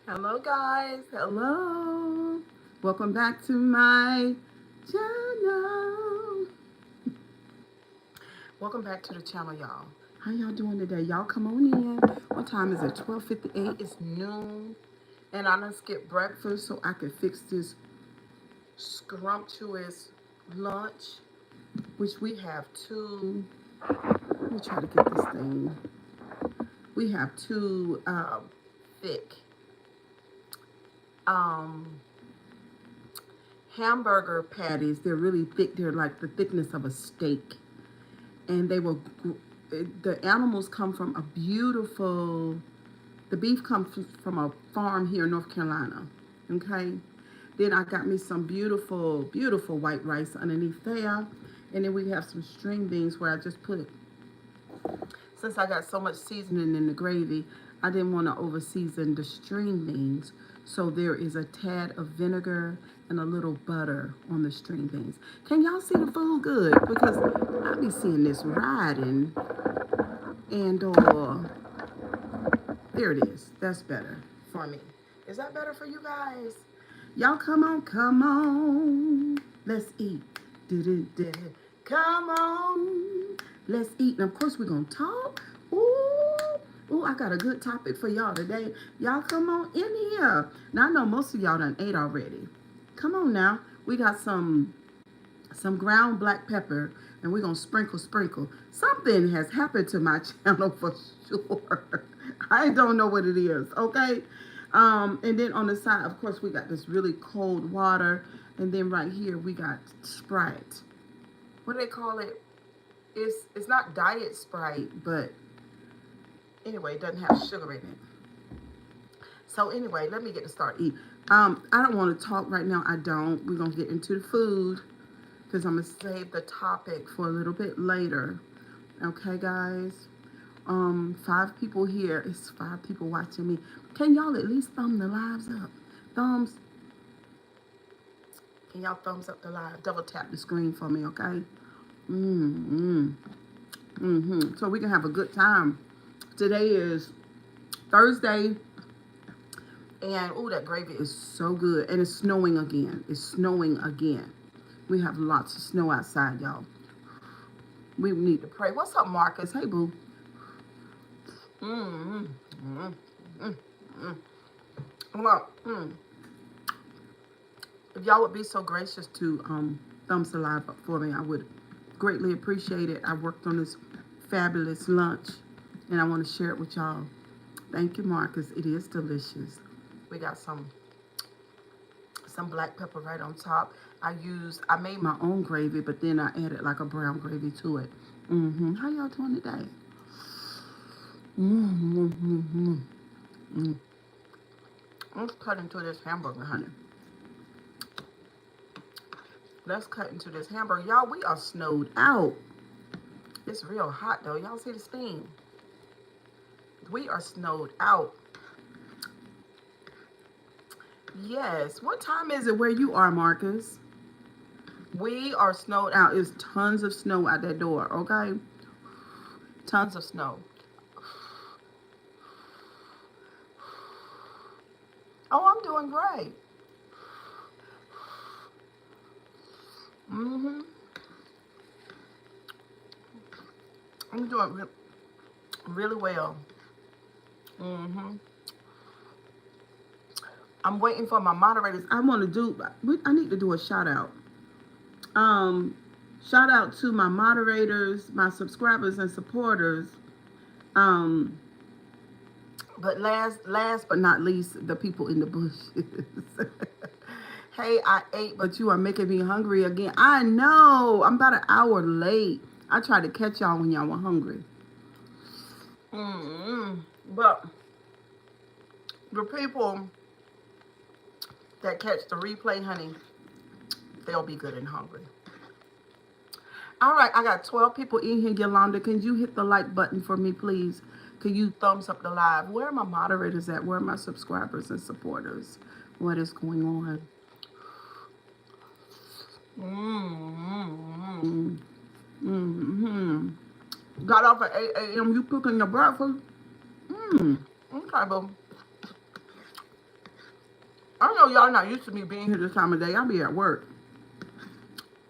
Hello guys, hello. Welcome back to my channel. Welcome back to the channel, y'all. How y'all doing today? Y'all come on in. What time is it? 12:58. It's noon. And I done skipped breakfast so I could fix this scrumptious lunch, which we have two. Let me try to get this thing. We have two thick um hamburger patties. They're really thick. They're like the thickness of a steak. And the animals come from a beautiful, the beef comes from a farm here in North Carolina. Okay. Then I got me some beautiful, beautiful white rice underneath there. And then we have some string beans where I just put, since I got so much seasoning in the gravy, I didn't want to over season the string beans. So there is a tad of vinegar and a little butter on the string beans. Can y'all see the food good? Because I be seeing this riding and there it is. That's better for me. Is that better for you guys? Y'all come on, come on. Let's eat. Do-do-do. Come on. Let's eat. And of course we're gonna talk. Ooh. Ooh, I got a good topic for y'all today. Y'all come on in here. Now I know most of y'all done ate already. Come on now. We got some ground black pepper and we're gonna sprinkle. Something has happened to my channel for sure. I don't know what it is, okay? And then on the side, of course, we got this really cold water. And then right here we got Sprite. What do they call it? It's not diet Sprite, but anyway, it doesn't have sugar in it. So anyway, let me get to start eating. I don't want to talk right now. I don't. We're gonna get into the food because I'm gonna save the topic for a little bit later. Okay, guys. 5 people here. It's 5 people watching me. Can y'all at least thumb the lives up? Thumbs. Can y'all thumbs up the live? Double tap the screen for me, okay? So we can have a good time. Today is Thursday. And, oh, that gravy is so good. And it's snowing again. It's snowing again. We have lots of snow outside, y'all. We need to pray. What's up, Marcus? Hey, boo. Well, if y'all would be so gracious to thumbs the live up for me, I would greatly appreciate it. I worked on this fabulous lunch, and I want to share it with y'all. Thank you, Marcus. It is delicious. We got some black pepper right on top. I made my own gravy, but then I added like a brown gravy to it. How y'all doing today? Let's cut into this hamburger, honey. Let's cut into this hamburger. Y'all, we are snowed out. It's real hot, though. Y'all see the steam? We are snowed out. Yes. What time is it where you are, Marcus? We are snowed out. There's tons of snow out that door, okay? Tons of snow. Oh, I'm doing great. I'm doing really well. I'm waiting for my moderators. I need to do a shout out. Shout out to my moderators, my subscribers and supporters. But last but not least, the people in the bushes. Hey, I ate, but you are making me hungry again. I know. I'm about an hour late. I tried to catch y'all when y'all were hungry. But the people that catch the replay, honey, they'll be good and hungry. All right, I got 12 people in here. Yolanda, can you hit the like button for me, please? Can you thumbs up the live? Where are my moderators at? Where are my subscribers and supporters? What is going on? Got off at 8 a.m. You cooking your breakfast? Okay, boo. know y'all not used to me being here this time of day. I'll be at work.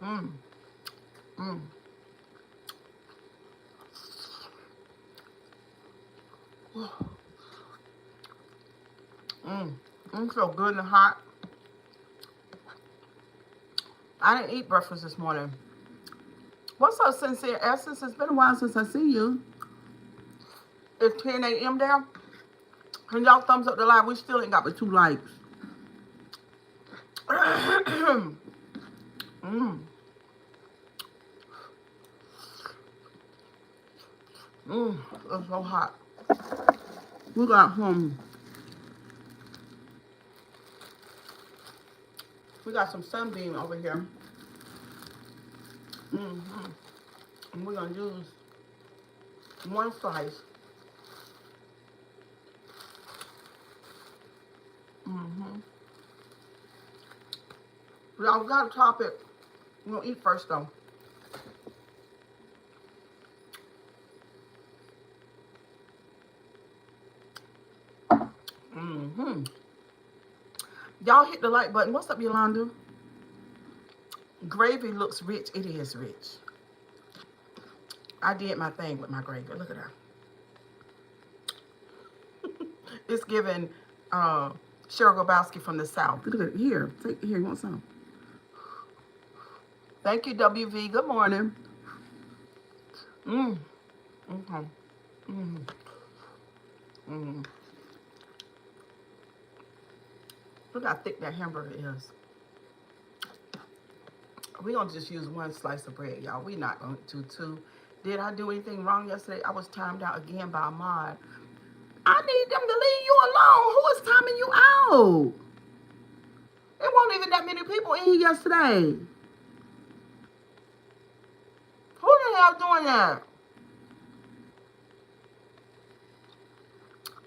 Mmm. Mmm. Mmm. It's so good and hot. I didn't eat breakfast this morning. What's up, Sincere Essence? It's been a while since I see you. It's 10 a.m. there. Can y'all thumbs up the live? We still ain't got but 2 likes. Mmm. Mmm. It's so hot. We got some sunbeam over here. Mm-hmm. And we're gonna use 1 slice. Mm-hmm. Y'all gotta top it. We're gonna eat first though. Mm-hmm. Y'all hit the like button. What's up, Yolanda? Gravy looks rich. It is rich. I did my thing with my gravy. Look at that. It's giving Cheryl Grabowski from the South. Look at it. Here. Take here. You want some? Thank you, WV. Good morning. Mmm. Okay. Mmm. Mmm. Look how thick that hamburger is. We're going to just use 1 slice of bread, y'all. We're not going to do 2. Did I do anything wrong yesterday? I was timed out again by a mod. I need them to leave you alone. Who is timing you out? There weren't even that many people in here yesterday. Who the hell doing that?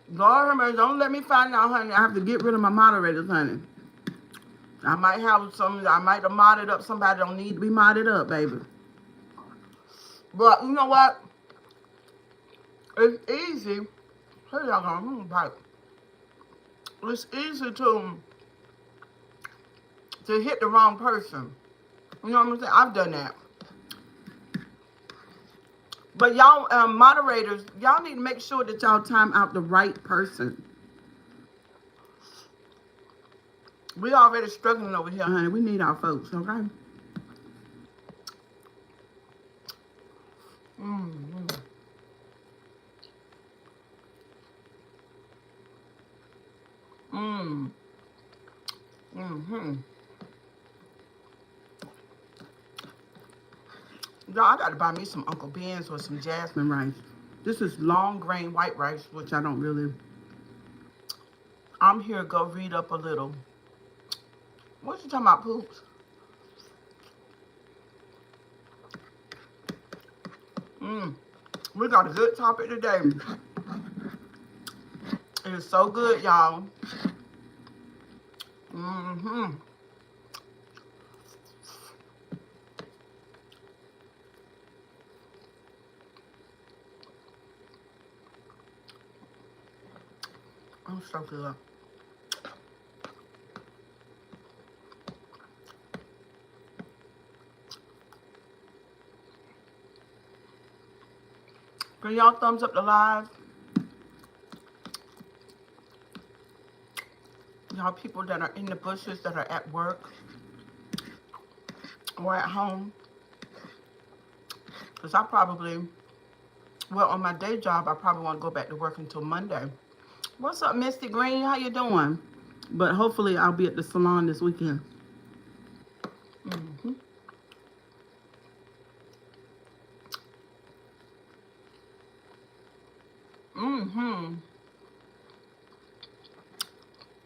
Lord, don't let me find out, honey. I have to get rid of my moderators, honey. I might have modded up somebody that don't need to be modded up, baby. But you know what? It's easy. Here y'all go. I'm gonna bite. It's easy to hit the wrong person. You know what I'm saying? I've done that. But y'all moderators, y'all need to make sure that y'all time out the right person. We already struggling over here, honey. We need our folks, okay? Mm-hmm. Mm. Mm-hmm. Y'all, I gotta buy me some Uncle Ben's or some jasmine rice. This is long grain white rice, which I don't really. I'm here to go read up a little. What you talking about, Poops? We got a good topic today. It is so good, y'all. Mm-hmm. Oh, so good. Can y'all thumbs up the live? Y'all people that are in the bushes, that are at work or at home. Because I probably, well, on my day job, I probably won't go back to work until Monday. What's up, Misty Green? How you doing? But hopefully I'll be at the salon this weekend. Mm-hmm. Mm-hmm.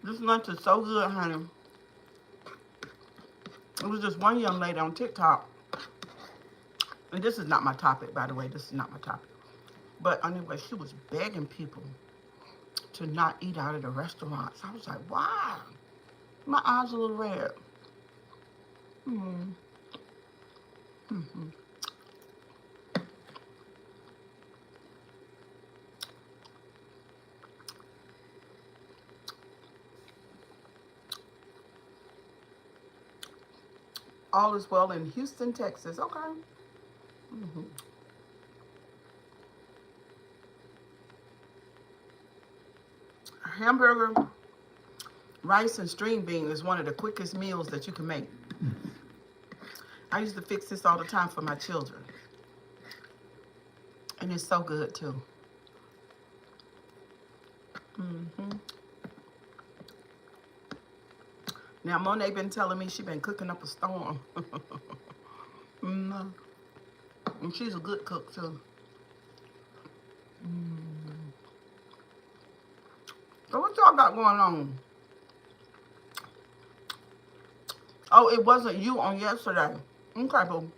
This lunch is so good, honey. It was just one young lady on TikTok. And this is not my topic, by the way. This is not my topic. But anyway, she was begging people to not eat out of the restaurants. I was like, why? My eyes are a little red. Mm-hmm. Mm-hmm. All is well in Houston, Texas. Okay. Mm-hmm. Hamburger, rice, and string bean is one of the quickest meals that you can make. I used to fix this all the time for my children. And it's so good too. Hmm. Now Monet been telling me she been cooking up a storm. Mm. And she's a good cook too. Mm. So what y'all got going on? Oh, it wasn't you on yesterday. Okay, boo.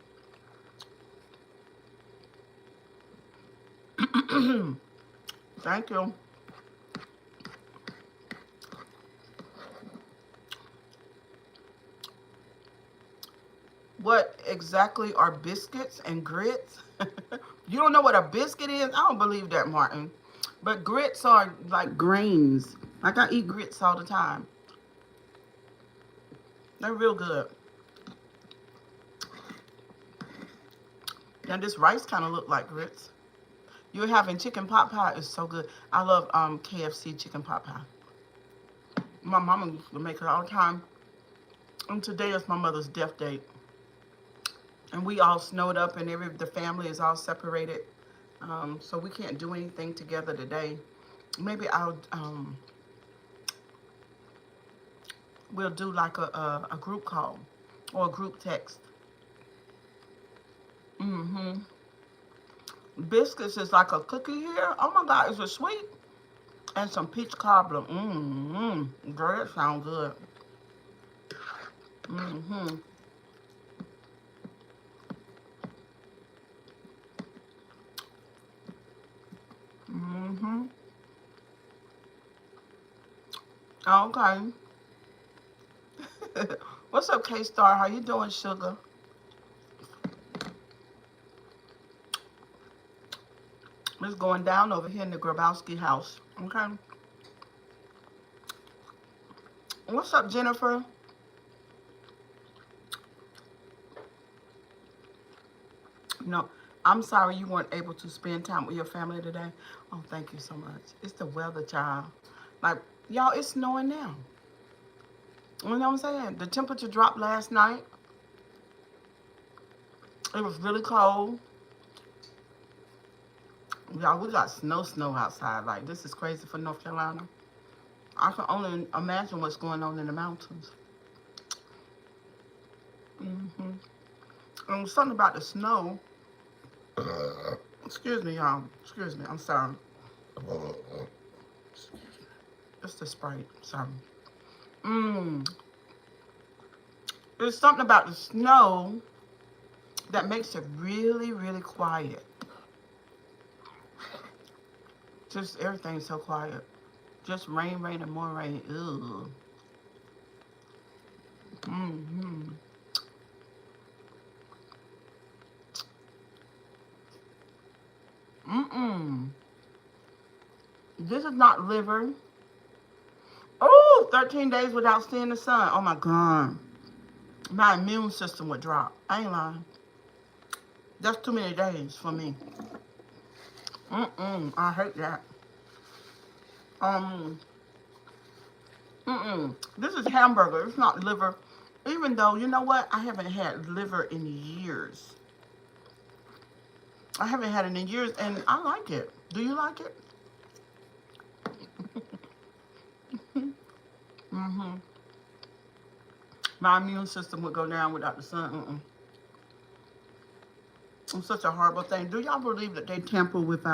Thank you. What exactly are biscuits and grits? You don't know what a biscuit is? I don't believe that, Martin. But grits are like grains. Like I eat grits all the time. They're real good. Now this rice kind of look like grits. You're having chicken pot pie. It's so good. I love KFC chicken pot pie. My mama used to make it all the time. And today is my mother's death date. And we all snowed up and the family is all separated. So we can't do anything together today. Maybe we'll do like a group call or a group text. Mm-hmm. Biscuits is like a cookie here. Oh my God, is it sweet? And some peach cobbler. Mm-hmm. Girl, that sounds good. Mm-hmm. Mm-hmm. Okay. What's up, K-Star? How you doing, sugar? It's going down over here in the Grabowski house. Okay. What's up, Jennifer? No, I'm sorry you weren't able to spend time with your family today. Oh, thank you so much. It's the weather, child. Like, y'all, it's snowing now. You know what I'm saying? The temperature dropped last night. It was really cold. Y'all, we got snow outside. Like, this is crazy for North Carolina. I can only imagine what's going on in the mountains. Mm-hmm. And something about the snow. Excuse me, y'all. Excuse me. I'm sorry. It's the Sprite. Sorry. Mmm. There's something about the snow that makes it really, really quiet. Just everything's so quiet. Just rain, rain, and more rain. Ew. Mm-hmm. Mm-mm. This is not liver. Oh, 13 days without seeing the sun. Oh my God. My immune system would drop. I ain't lying. That's too many days for me. Mm-mm. I hate that. Um, mm-mm. This is hamburger. It's not liver. Even though, you know what? I haven't had liver in years. I haven't had it in years, and I like it. Do you like it? Mm-hmm. My immune system would go down without the sun. Mm-mm. It's such a horrible thing. Do y'all believe that they tamper with the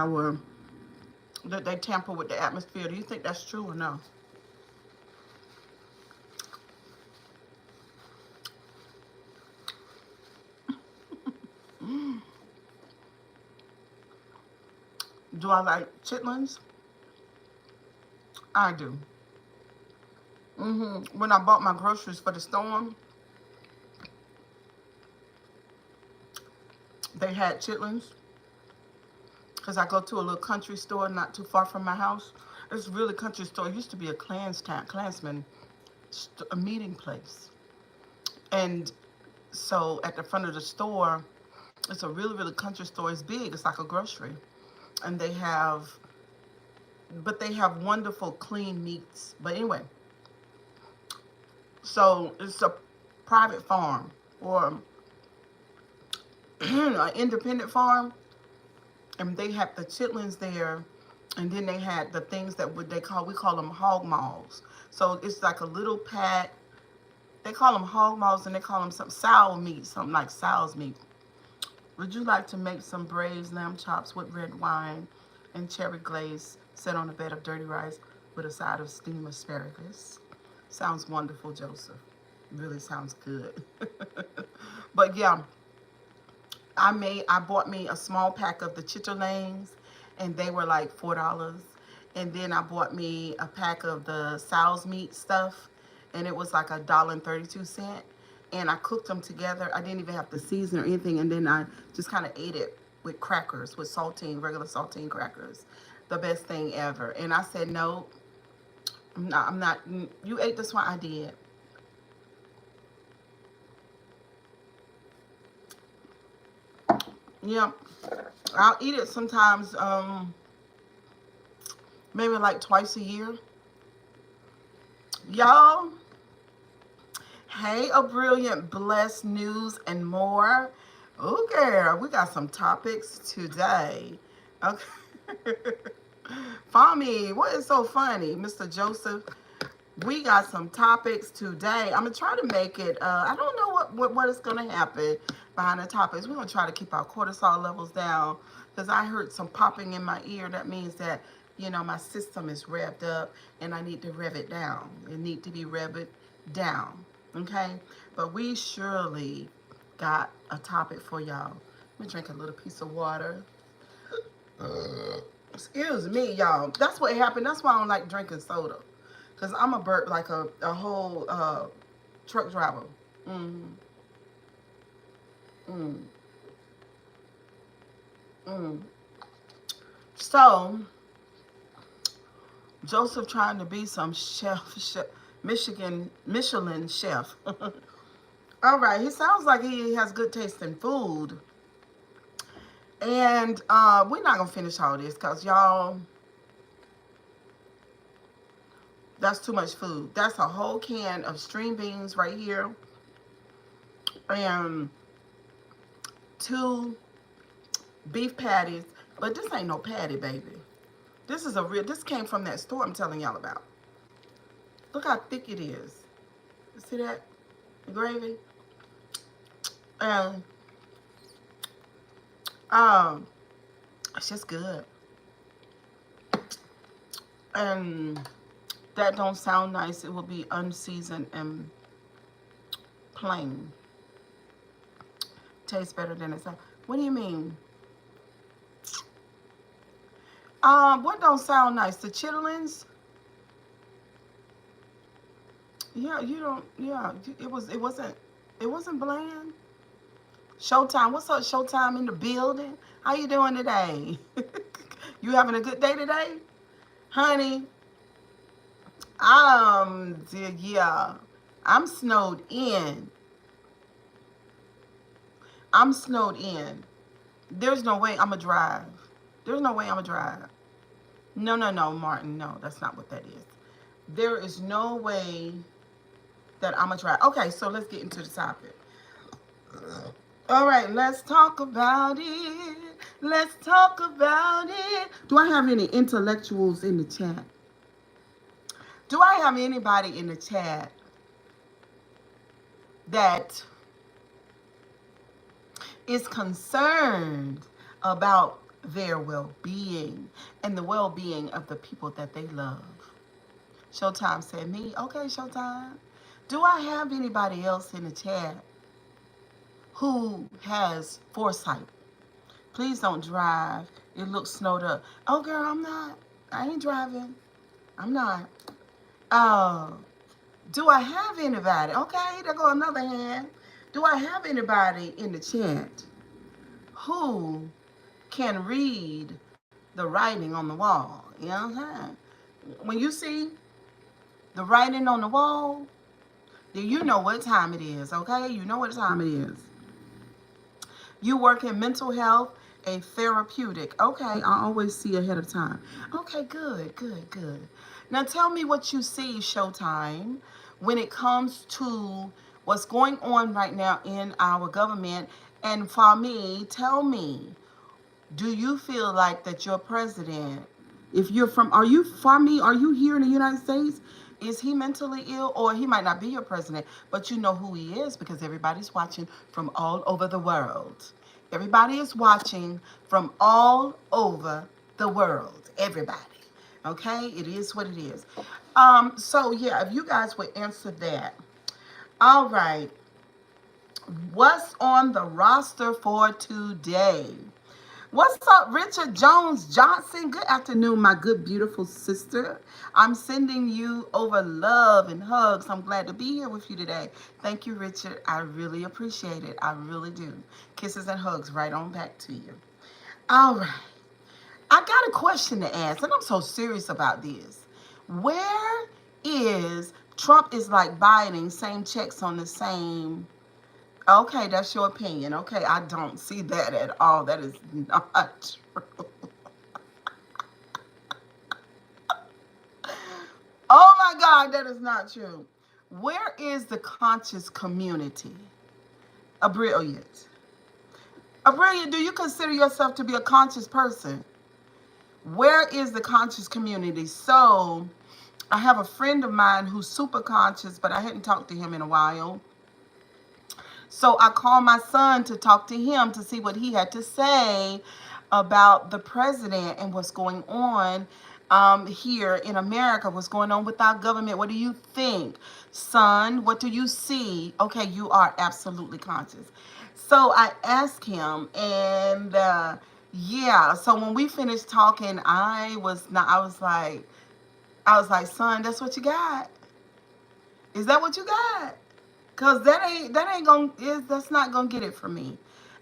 atmosphere? Do you think that's true or no? Do I like chitlins? I do. When I bought my groceries for the storm, they had chitlins because I go to a little country store not too far from my house. It's really country store. It used to be a Klansman a meeting place, and So at the front of the store, it's a really, really country store. It's big. It's like a grocery. And they have wonderful clean meats. But anyway, so it's a private farm or an independent farm. And they have the chitlins there. And then they had the things that we call them hog maws. So it's like a little pack. They call them hog maws and they call them some sow meat, something like sow's meat. Would you like to make some braised lamb chops with red wine and cherry glaze set on a bed of dirty rice with a side of steamed asparagus? Sounds wonderful, Joseph. Really sounds good. But yeah, I bought me a small pack of the chitterlings and they were like $4. And then I bought me a pack of the sow's meat stuff and it was like $1.32. And I cooked them together. I didn't even have to season or anything. And then I just kind of ate it with crackers, with saltine, regular saltine crackers. The best thing ever. And I said, no, I'm not. You ate this one? I did. Yeah. I'll eat it sometimes, maybe like twice a year. Y'all, hey, a brilliant, blessed news and more. Oh, girl, we got some topics today. Okay. Fami, what is so funny, Mr. Joseph? We got some topics today. I'm going to try to make it, I don't know what is going to happen behind the topics. We're going to try to keep our cortisol levels down because I heard some popping in my ear. That means that, you know, my system is revved up and I need to rev it down. It need to be revved down, okay? But we surely got a topic for y'all. Let me drink a little piece of water. Excuse me, y'all. That's what happened. That's why I don't like drinking soda. Because I'm a burp like a whole truck driver. Mm. Mm. Mm. So, Joseph trying to be some chef Michelin chef. All right, he sounds like he has good taste in food. And we're not going to finish all this because, y'all, that's too much food. That's a whole can of string beans right here. And 2 beef patties. But this ain't no patty, baby. This is this came from that store I'm telling y'all about. Look how thick it is. You see that? The gravy? And it's just good. And that don't sound nice. It will be unseasoned and plain. Tastes better than it sounds. What do you mean? What don't sound nice? The chitlins? Yeah, you don't. Yeah, it wasn't bland. Showtime. What's up, Showtime in the building? How you doing today? You having a good day today, honey? Yeah, I'm snowed in. I'm snowed in. There's no way I'm going to drive. There's no way I'm going to drive. No, Martin. No, that's not what that is. There is no way that I'm going to drive. Okay, so let's get into the topic. All right, let's talk about it. Let's talk about it. Do I have any intellectuals in the chat? Do I have anybody in the chat that is concerned about their well-being and the well-being of the people that they love? Showtime said me. Okay, Showtime. Do I have anybody else in the chat who has foresight? Please don't drive. It looks snowed up. Oh, girl, I'm not. I ain't driving. I'm not. Do I have anybody? Okay, there go another hand. Do I have anybody in the chat who can read the writing on the wall? You know what I'm saying? When you see the writing on the wall, You know what time it is, okay? You know what time it is. You work in mental health, a therapeutic. Okay, I always see ahead of time. Okay, good, good, good. Now tell me what you see, Showtime, when it comes to what's going on right now in our government. And for me, tell me, do you feel like that your president, if you're from, are you, for me, are you here in the United States? Is he mentally ill? Or he might not be your president, but you know who he is because everybody's watching from all over the world. Everybody is watching from all over the world. Everybody. Okay? It is what it is. So yeah, if you guys would answer that. All right. What's on the roster for today? What's up, Richard Jones Johnson? Good afternoon, my good, beautiful sister. I'm sending you over love and hugs. I'm glad to be here with you today. Thank you, Richard. I really appreciate it. I really do. Kisses and hugs right on back to you. All right. I got a question to ask, and I'm so serious about this. Where is Trump is like Biden, same checks on the same. Okay, that's your opinion. Okay, I don't see that at all. That is not true. Oh my God, that is not true. Where is the conscious community? A brilliant. A brilliant, do you consider yourself to be a conscious person? Where is the conscious community? So, I have a friend of mine who's super conscious, but I hadn't talked to him in a while. So I called my son to talk to him to see what he had to say about the president and what's going on here in America, what's going on with our government. What do you think, son? What do you see? Okay, you are absolutely conscious. So I asked him, and yeah. So when we finished talking, I was not. I was like, son, that's what you got. Is that what you got? Cause that ain't gonna is that's not gonna get it for me.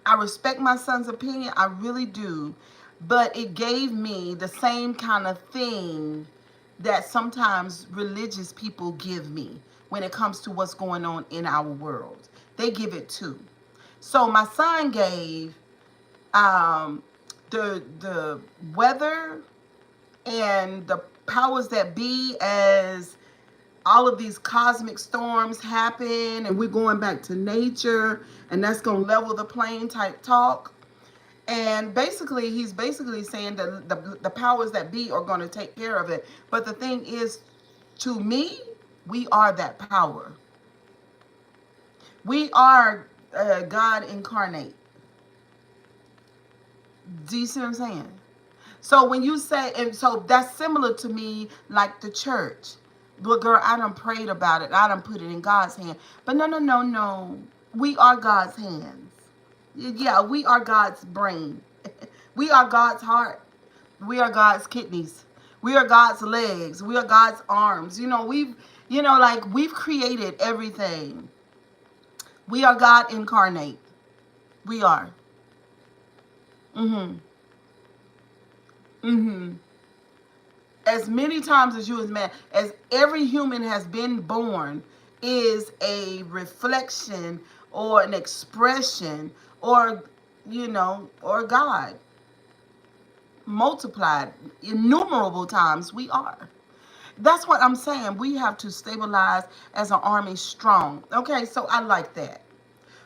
I respect my son's opinion, I really do, but it gave me the same kind of thing that sometimes religious people give me when it comes to what's going on in our world. They give it too. So my son gave um, the weather and the powers that be as all of these cosmic storms happen and we're going back to nature and that's going to level the plane type talk. And basically, he's basically saying that the powers that be are going to take care of it. But the thing is, to me, we are that power. We are God incarnate. Do you see what I'm saying? So when you say, and so that's similar to me, like the church. Well, girl, I done prayed about it. I done put it in God's hand. But no, no, no, no. We are God's hands. Yeah, we are God's brain. We are God's heart. We are God's kidneys. We are God's legs. We are God's arms. Like we've created everything. We are God incarnate. We are. Mm-hmm. Mm-hmm. As many times as you as man, as every human has been born, is a reflection or an expression or, or God. Multiplied innumerable times we are. That's what I'm saying. We have to stabilize as an army strong. Okay, so I like that.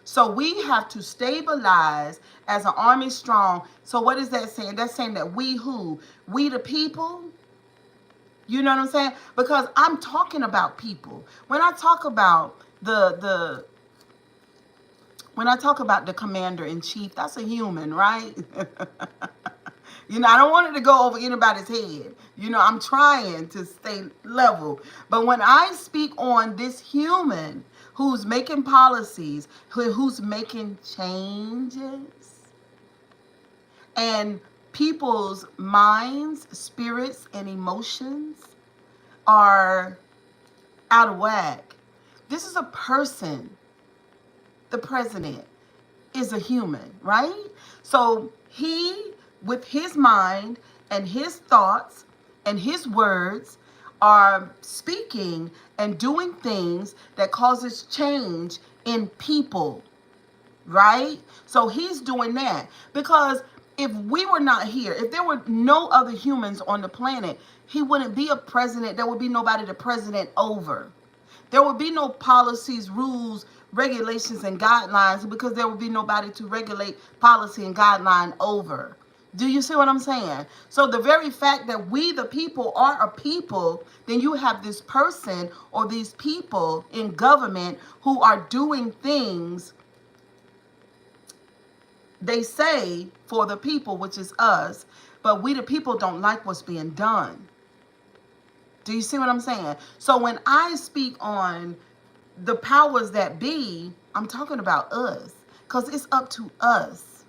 So we have to stabilize as an army strong. So what is that saying? That's saying that we who? We the people? You know what I'm saying? Because I'm talking about people. When I talk about the when I talk about the commander in chief, that's a human, right? I don't want it to go over anybody's head. I'm trying to stay level. But when I speak on this human who's making policies, who's making changes, and people's minds, spirits, and emotions are out of whack. This is a person. The president is a human, right? So he, with his mind and his thoughts and his words, are speaking and doing things that causes change in people, right? So he's doing that because if we were not here, if there were no other humans on the planet, he wouldn't be a president. There would be nobody to president over. There would be no policies, rules, regulations, and guidelines because there would be nobody to regulate policy and guideline over. Do you see what I'm saying? So the very fact that we, the people, are a people, then you have this person or these people in government who are doing things they say for the people, which is us, but we, the people, don't like what's being done. Do you see what I'm saying? So when I speak on the powers that be, I'm talking about us because it's up to us.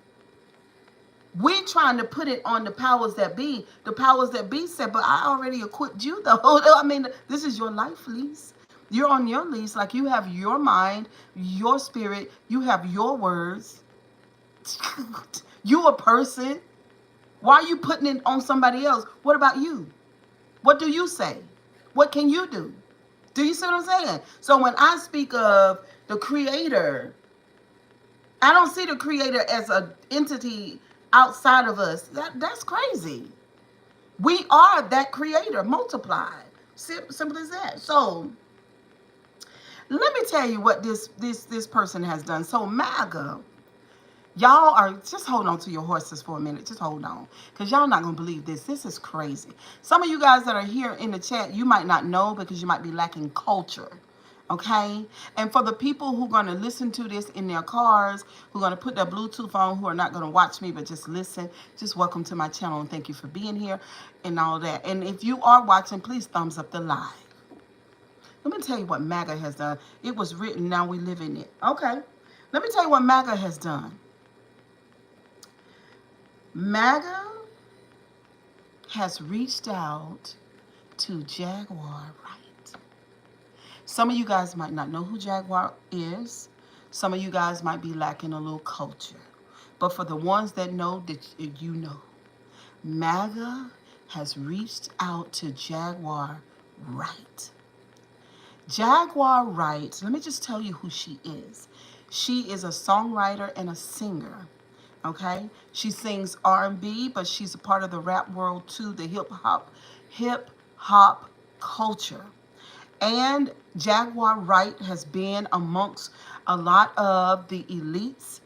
We're trying to put it on the powers that be. The powers that be said, but I already equipped you though. I mean, this is your life lease. You're on your lease. Like you have your mind, your spirit, you have your words. You a person. Why are you putting it on somebody else? What about you? What do you say? What can you do? Do you see what I'm saying? So when I speak of the creator, I don't see the creator as an entity outside of us. That's crazy. We are that creator multiplied. Simple as that. So let me tell you what this person has done. So MAGA, y'all are, just hold on to your horses for a minute. Just hold on. Because y'all not going to believe this. This is crazy. Some of you guys that are here in the chat, you might not know because you might be lacking culture. Okay? And for the people who are going to listen to this in their cars, who are going to put their Bluetooth on, who are not going to watch me but just listen, just welcome to my channel and thank you for being here and all that. And if you are watching, please thumbs up the live. Let me tell you what MAGA has done. It was written, now we live in it. Okay. Let me tell you what MAGA has done. MAGA has reached out to Jaguar Wright. Some of you guys might not know who Jaguar is. Some of you guys might be lacking a little culture. But for the ones that know, that you know, MAGA has reached out to Jaguar Wright. Jaguar Wright, let me just tell you who she is. She is a songwriter and a singer. Okay, she sings R&B, but she's a part of the rap world too, the hip hop culture. And Jaguar Wright has been amongst a lot of the elites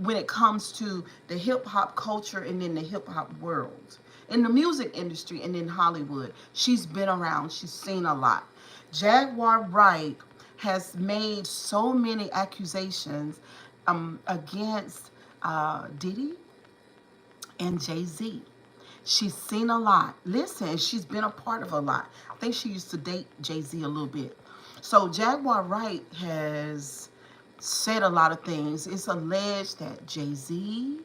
when it comes to the hip hop culture and in the hip hop world, in the music industry and in Hollywood. She's been around. She's seen a lot. Jaguar Wright has made so many accusations against Diddy and Jay-Z. She's seen a lot. Listen, she's been a part of a lot. I think she used to date Jay-Z a little bit. So Jaguar Wright has said a lot of things. It's alleged that Jay-Z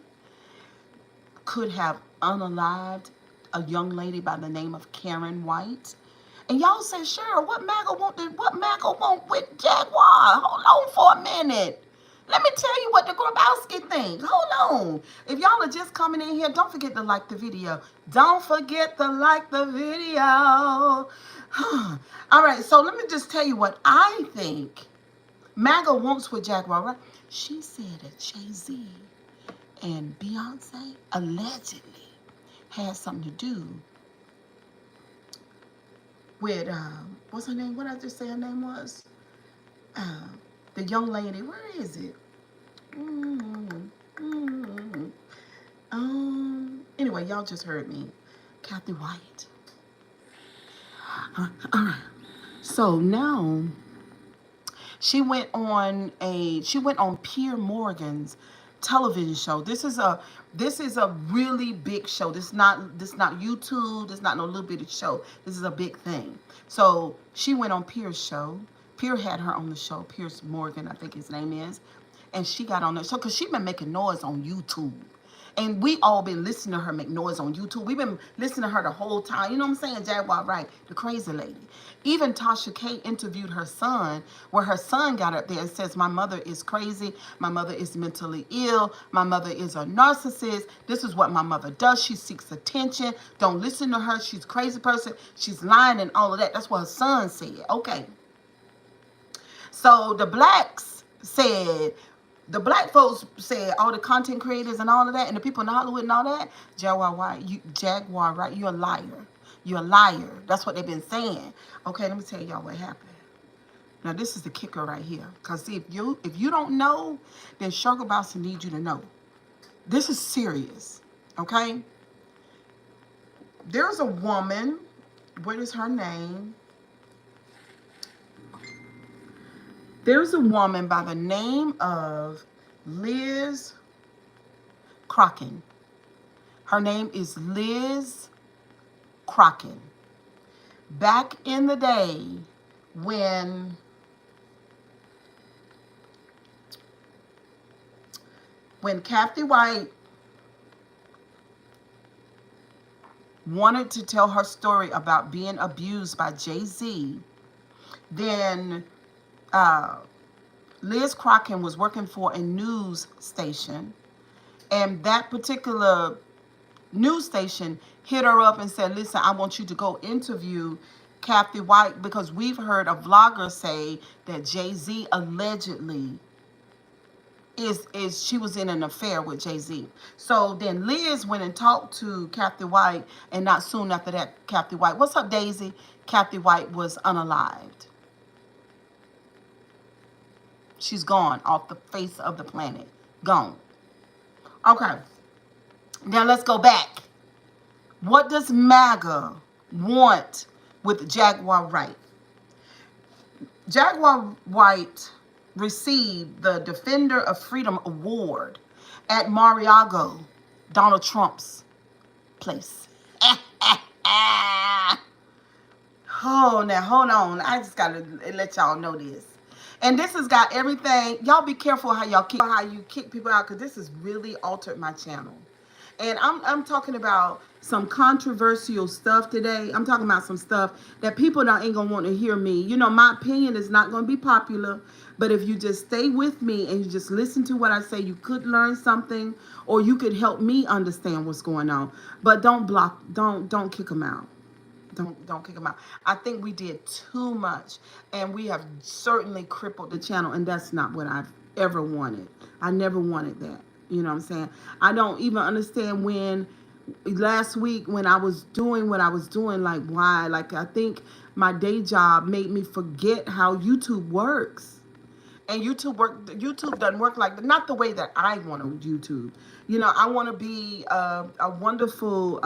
could have unalived a young lady by the name of Karen White. And y'all say, sure, what MAGA want with Jaguar? Hold on for a minute. Let me tell you what the Grabowski think. Hold on. If y'all are just coming in here, don't forget to like the video. Don't forget to like the video. All right, so let me just tell you what I think MAGA wants with Jaguar, right? She said that Jay-Z and Beyonce allegedly had something to do with, what's her name? What did I just say her name was? The young lady, where is it? Anyway, y'all just heard me. Kathy White. All right. So now she went on Pier Morgan's television show. This is a really big show. This is not YouTube. This is not no little bitty show. This is a big thing. So she went on Pier's show. Pier had her on the show. Piers Morgan, I think his name is. And she got on the show because she been making noise on YouTube. And we all been listening to her make noise on YouTube. We've been listening to her the whole time. You know what I'm saying? Jaguar Wright, the crazy lady. Even Tasha K interviewed her son, where her son got up there and says, my mother is crazy. My mother is mentally ill. My mother is a narcissist. This is what my mother does. She seeks attention. Don't listen to her. She's a crazy person. She's lying and all of that. That's what her son said. Okay. So the blacks said, the black folks said, all the content creators and all of that, and the people in Hollywood and all that, Jaguar Wright, you're a liar. You're a liar. That's what they've been saying. Okay, let me tell y'all what happened. Now, this is the kicker right here. Because see, if you don't know, then Sugar Boss needs you to know. This is serious. Okay? There's a woman. What is her name? There's a woman by the name of Liz Crocken. Her name is Liz Crocken. Back in the day when Kathy White wanted to tell her story about being abused by Jay-Z, then Liz Crocken was working for a news station, and that particular news station hit her up and said, listen, I want you to go interview Kathy White, because we've heard a vlogger say that Jay-Z allegedly she was in an affair with Jay-Z. So then Liz went and talked to Kathy White, and not soon after that, Kathy White, what's up, Daisy? Kathy White was unalived. She's gone off the face of the planet. Gone. Okay. Now let's go back. What does MAGA want with Jaguar Wright? Jaguar Wright received the Defender of Freedom Award at Mar-a-Lago, Donald Trump's place. Oh, now hold on. I just got to let y'all know this. And this has got everything. Y'all be careful how you kick people out, because this has really altered my channel. And I'm talking about some controversial stuff today. I'm talking about some stuff that people ain't gonna want to hear me. You know, my opinion is not gonna be popular, but if you just stay with me and you just listen to what I say, you could learn something, or you could help me understand what's going on. But don't kick them out. Don't kick them out. I think we did too much, and we have certainly crippled the channel, and that's not what I've ever wanted. I never wanted that. You know what I'm saying? I don't even understand when last week when I was doing what I was doing, like why? Like I think my day job made me forget how YouTube works. And YouTube doesn't work like, not the way that I want to YouTube. You know, I want to be a wonderful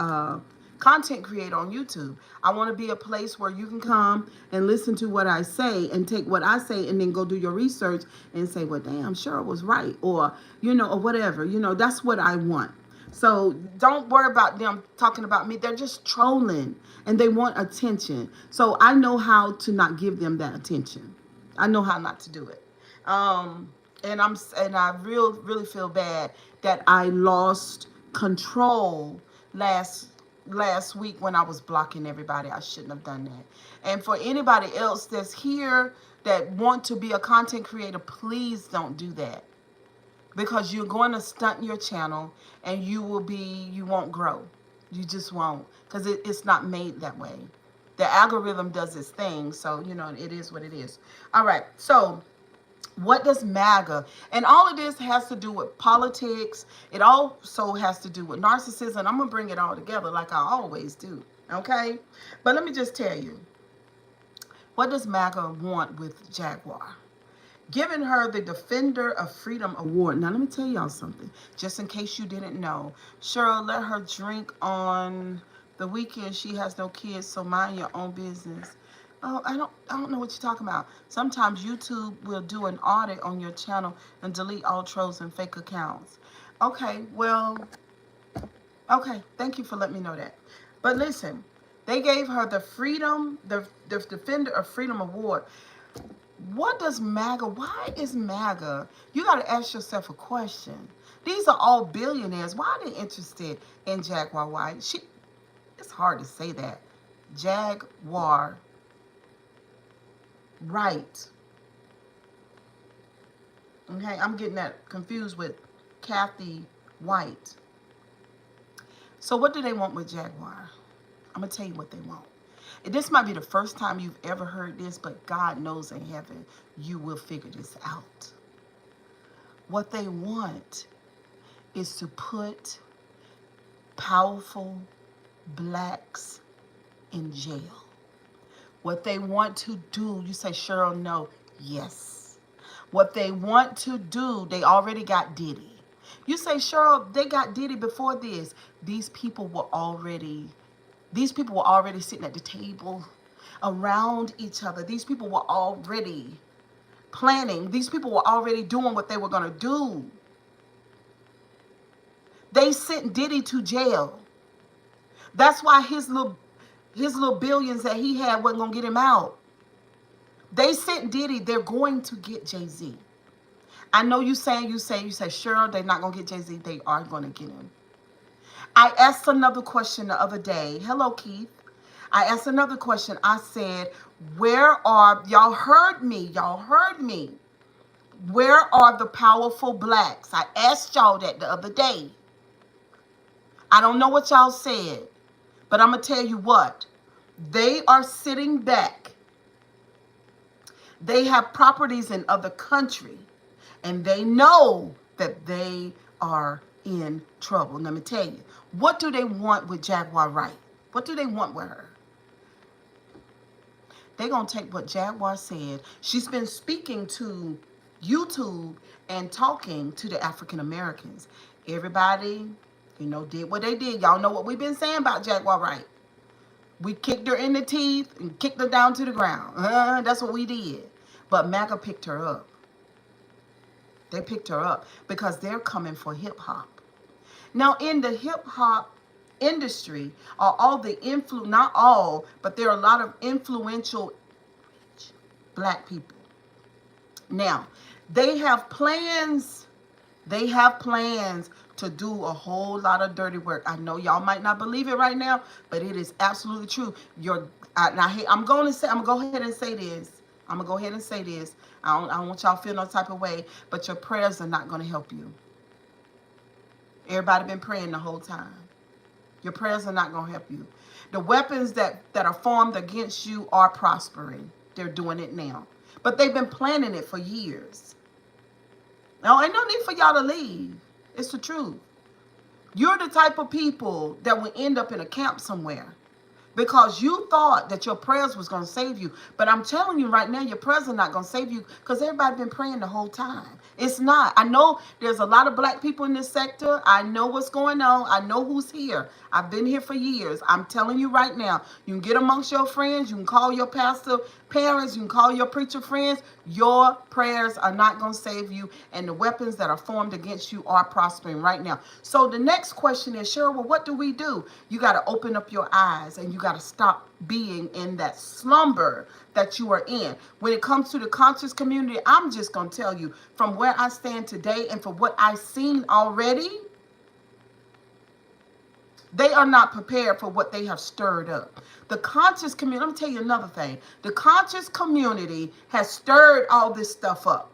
content creator on YouTube. I want to be a place where you can come and listen to what I say and take what I say and then go do your research and say, well, damn, sure was right. Or, you know, or whatever. You know, that's what I want. So don't worry about them talking about me. They're just trolling and they want attention. So I know how to not give them that attention. I know how not to do it. And I really feel bad that I lost control last week when I was blocking everybody. I shouldn't have done that. And for anybody else that's here that want to be a content creator, please don't do that, because you're going to stunt your channel and you won't grow. You just won't, because it's not made that way. The algorithm does its thing, so you know it is what it is. All right, so what does MAGA, and all of this has to do with politics. It also has to do with narcissism. I'm going to bring it all together like I always do, okay? But let me just tell you, what does MAGA want with Jaguar? Giving her the Defender of Freedom Award. Now, let me tell y'all something, just in case you didn't know. Cheryl, let her drink on the weekend. She has no kids, so mind your own business. Oh, I don't know what you're talking about. Sometimes YouTube will do an audit on your channel and delete all trolls and fake accounts. Okay, well, okay, thank you for letting me know that. But listen, they gave her the Defender of Freedom Award. What does MAGA, why is MAGA, you got to ask yourself a question. These are all billionaires. Why are they interested in Jaguar White? It's hard to say that. Jaguar Right. Okay, I'm getting that confused with Kathy White. So what do they want with Jaguar? I'm going to tell you what they want. And this might be the first time you've ever heard this, but God knows in heaven you will figure this out. What they want is to put powerful blacks in jail. What they want to do, you say, Cheryl, no. Yes. What they want to do, they already got Diddy. You say, Cheryl, they got Diddy before this. These people were already sitting at the table around each other. These people were already planning. These people were already doing what they were going to do. They sent Diddy to jail. That's why his little billions that he had wasn't going to get him out. They sent Diddy. They're going to get Jay-Z. I know you say, Cheryl, they're not going to get Jay-Z. They are going to get him. I asked another question the other day. Hello, Keith. I asked another question. I said, y'all heard me. Where are the powerful blacks? I asked y'all that the other day. I don't know what y'all said, but I'm going to tell you what. They are sitting back. They have properties in other countries, and they know that they are in trouble. Let me tell you, what do they want with Jaguar Wright? What do they want with her? They're going to take what Jaguar said. She's been speaking to YouTube and talking to the African Americans. Everybody, did what they did. Y'all know what we've been saying about Jaguar Wright. We kicked her in the teeth and kicked her down to the ground. That's what we did. But MAGA picked her up. They picked her up because they're coming for hip-hop. Now, in the hip-hop industry are all the not all, but there are a lot of influential black people. Now, they have plans to do a whole lot of dirty work. I know y'all might not believe it right now, but it is absolutely true. I'm going to go ahead and say this. I don't want y'all to feel no type of way, but your prayers are not going to help you. Everybody been praying the whole time. Your prayers are not going to help you. The weapons that are formed against you are prospering. They're doing it now. But they've been planning it for years. Now, ain't no need for y'all to leave. It's the truth. You're the type of people that will end up in a camp somewhere because you thought that your prayers was going to save you. But I'm telling you right now, your prayers are not going to save you because everybody's been praying the whole time. It's not. I know there's a lot of black people in this sector. I know what's going on. I know who's here. I've been here for years. I'm telling you right now, you can get amongst your friends. You can call your pastor parents. You can call your preacher friends. Your prayers are not going to save you. And the weapons that are formed against you are prospering right now. So the next question is, Cheryl, well, what do we do? You got to open up your eyes and you got to stop being in that slumber that you are in. When it comes to the conscious community, I'm just going to tell you from where I stand today and for what I've seen already, they are not prepared for what they have stirred up. The conscious community, let me tell you another thing. The conscious community has stirred all this stuff up.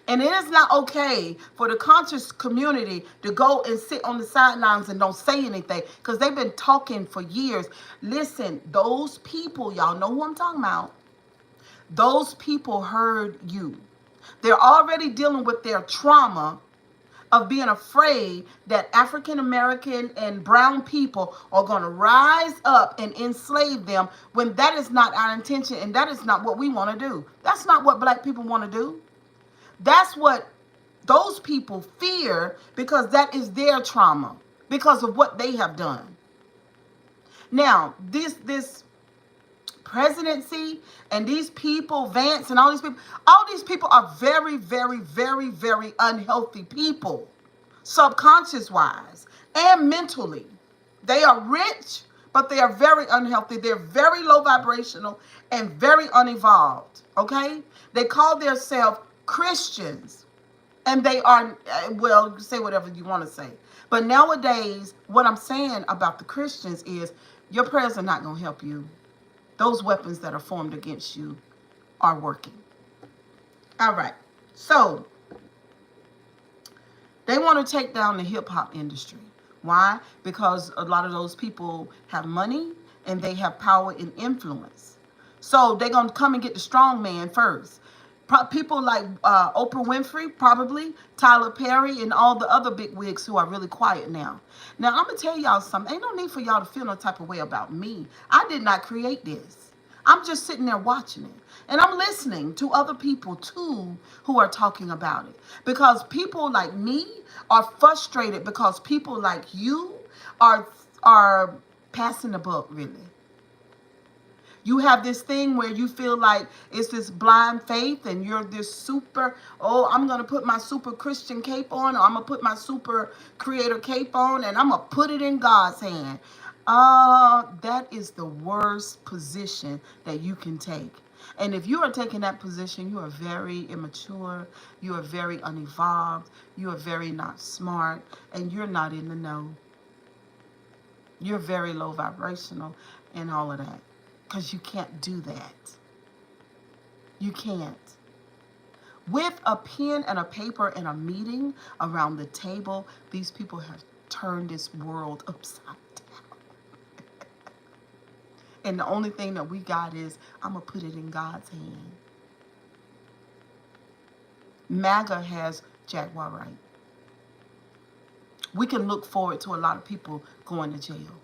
And it is not okay for the conscious community to go and sit on the sidelines and don't say anything because they've been talking for years. Listen, those people, y'all know who I'm talking about. Those people heard you. They're already dealing with their trauma of being afraid that African American and brown people are going to rise up and enslave them when that is not our intention and that is not what we want to do. That's not what black people want to do. That's what those people fear because that is their trauma because of what they have done. Now, this presidency and these people, Vance and all these people are very, very, very, very unhealthy people, subconscious wise and mentally. They are rich, but they are very unhealthy. They're very low vibrational and very unevolved, okay? They call themselves Christians, and they are, well, say whatever you want to say. But nowadays, what I'm saying about the Christians is your prayers are not going to help you. Those weapons that are formed against you are working. All right. So they want to take down the hip hop industry. Why? Because a lot of those people have money and they have power and influence. So they're going to come and get the strong man first. People like Oprah Winfrey, probably, Tyler Perry, and all the other big wigs who are really quiet now. Now, I'm going to tell y'all something. Ain't no need for y'all to feel no type of way about me. I did not create this. I'm just sitting there watching it. And I'm listening to other people, too, who are talking about it. Because people like me are frustrated because people like you are passing the buck, really. You have this thing where you feel like it's this blind faith and you're this super, oh, I'm going to put my super Christian cape on, or I'm going to put my super creator cape on, and I'm going to put it in God's hand. That is the worst position that you can take. And if you are taking that position, you are very immature, you are very unevolved, you are very not smart, and you're not in the know. You're very low vibrational and all of that. Because you can't do that. You can't. With a pen and a paper and a meeting around the table, these people have turned this world upside down. And the only thing that we got is, I'm going to put it in God's hand. MAGA has Jaguar right. We can look forward to a lot of people going to jail.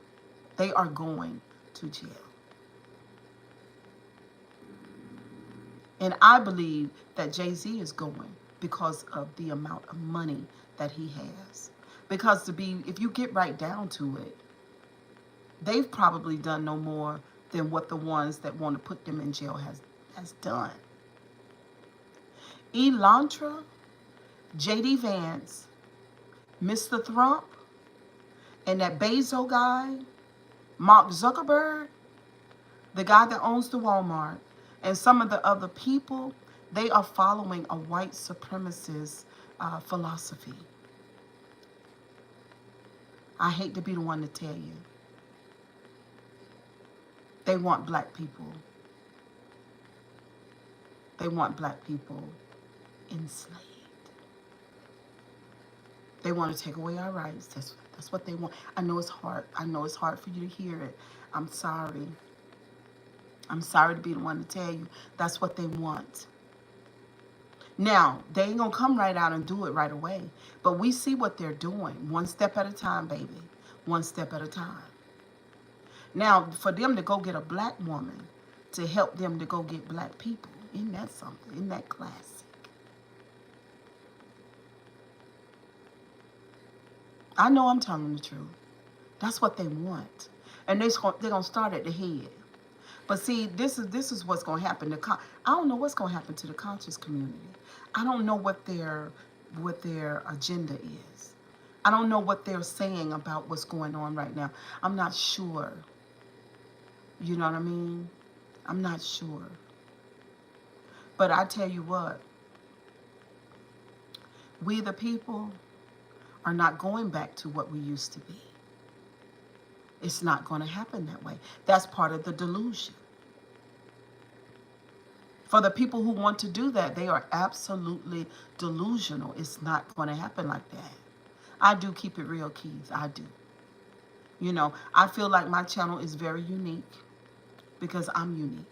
They are going to jail. And I believe that Jay-Z is going because of the amount of money that he has. Because if you get right down to it, they've probably done no more than what the ones that want to put them in jail has done. Elantra, J.D. Vance, Mr. Trump, and that Bezos guy, Mark Zuckerberg, the guy that owns the Walmart, and some of the other people, they are following a white supremacist philosophy. I hate to be the one to tell you. They want black people. They want black people enslaved. They want to take away our rights. That's what they want. I know it's hard. I know it's hard for you to hear it. I'm sorry. I'm sorry to be the one to tell you. That's what they want. Now, they ain't going to come right out and do it right away. But we see what they're doing. One step at a time, baby. One step at a time. Now, for them to go get a black woman to help them to go get black people, isn't that something? Isn't that classic? I know I'm telling the truth. That's what they want. And they're going to start at the head. But see, this is what's going to happen. I don't know what's going to happen to the conscious community. I don't know what their agenda is. I don't know what they're saying about what's going on right now. I'm not sure. You know what I mean? I'm not sure. But I tell you what, we the people are not going back to what we used to be. It's not going to happen that way. That's part of the delusion. For the people who want to do that, they are absolutely delusional. It's not going to happen like that. I do keep it real, Keys. I do. You know, I feel like my channel is very unique because I'm unique.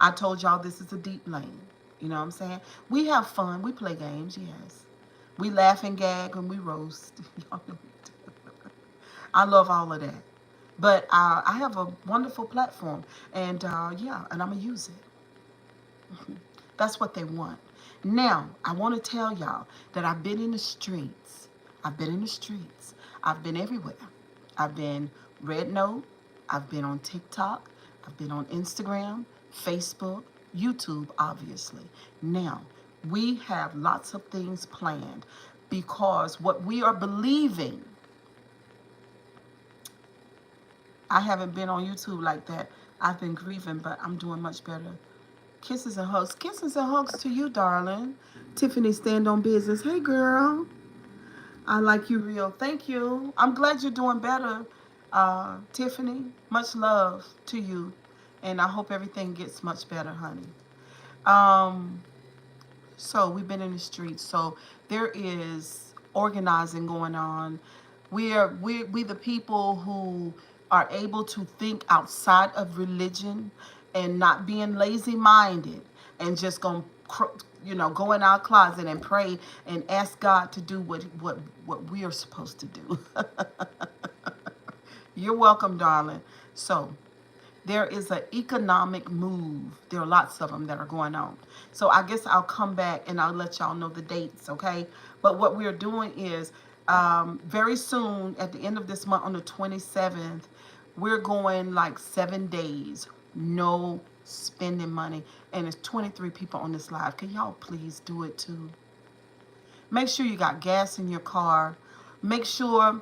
I told y'all this is a deep lane. You know what I'm saying? We have fun. We play games, yes. We laugh and gag and we roast. Y'all know we do. I love all of that. But I have a wonderful platform, and yeah, and I'm going to use it. That's what they want. Now, I want to tell y'all that I've been in the streets. I've been in the streets. I've been everywhere. I've been Red Note. I've been on TikTok. I've been on Instagram, Facebook, YouTube, obviously. Now, we have lots of things planned because what we are believing I haven't been on YouTube like that. I've been grieving, but I'm doing much better. Kisses and hugs. Kisses and hugs to you, darling. Tiffany, stand on business. Hey, girl. I like you real. Thank you. I'm glad you're doing better, Tiffany. Much love to you. And I hope everything gets much better, honey. Um, so we've been in the streets. So there is organizing going on. We the people who are able to think outside of religion and not being lazy minded and just going go in our closet and pray and ask God to do what we are supposed to do. You're welcome, darling. So there is an economic move. There are lots of them that are going on. So I guess I'll come back and I'll let y'all know the dates, okay? But what we're doing is very soon, at the end of this month on the 27th, we're going like 7 days, no spending money. And there's 23 people on this live. Can y'all please do it too? Make sure you got gas in your car. Make sure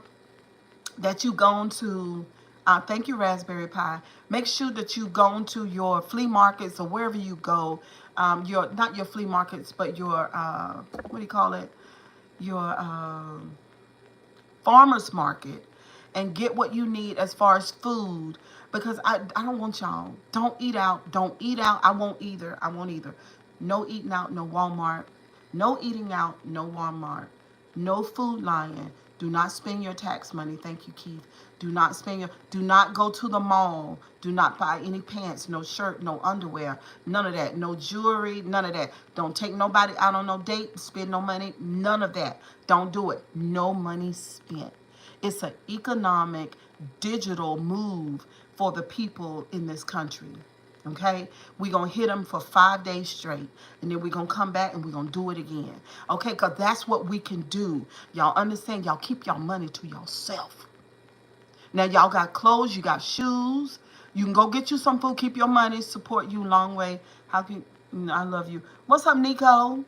that you gone to thank you, Raspberry Pie. Make sure that you gone to your flea markets or wherever you go, your not your flea markets, but your what do you call it, your farmers market, and get what you need as far as food, because I don't want y'all, don't eat out, don't eat out. I won't either. No eating out, no Walmart. No eating out, no Walmart. No food lying. Do not spend your tax money. Thank you, Keith. Do not go to the mall. Do not buy any pants, no shirt, no underwear, none of that. No jewelry, none of that. Don't take nobody out on no date, spend no money, none of that. Don't do it. No money spent. It's an economic, digital move for the people in this country. Okay, we're gonna hit them for 5 days straight, and then we're gonna come back and we're gonna do it again. Okay, because that's what we can do. Y'all understand? Y'all keep y'all money to yourself. Now y'all got clothes, you got shoes. You can go get you some food, keep your money, support you long way. How can I love you? What's up, Nico?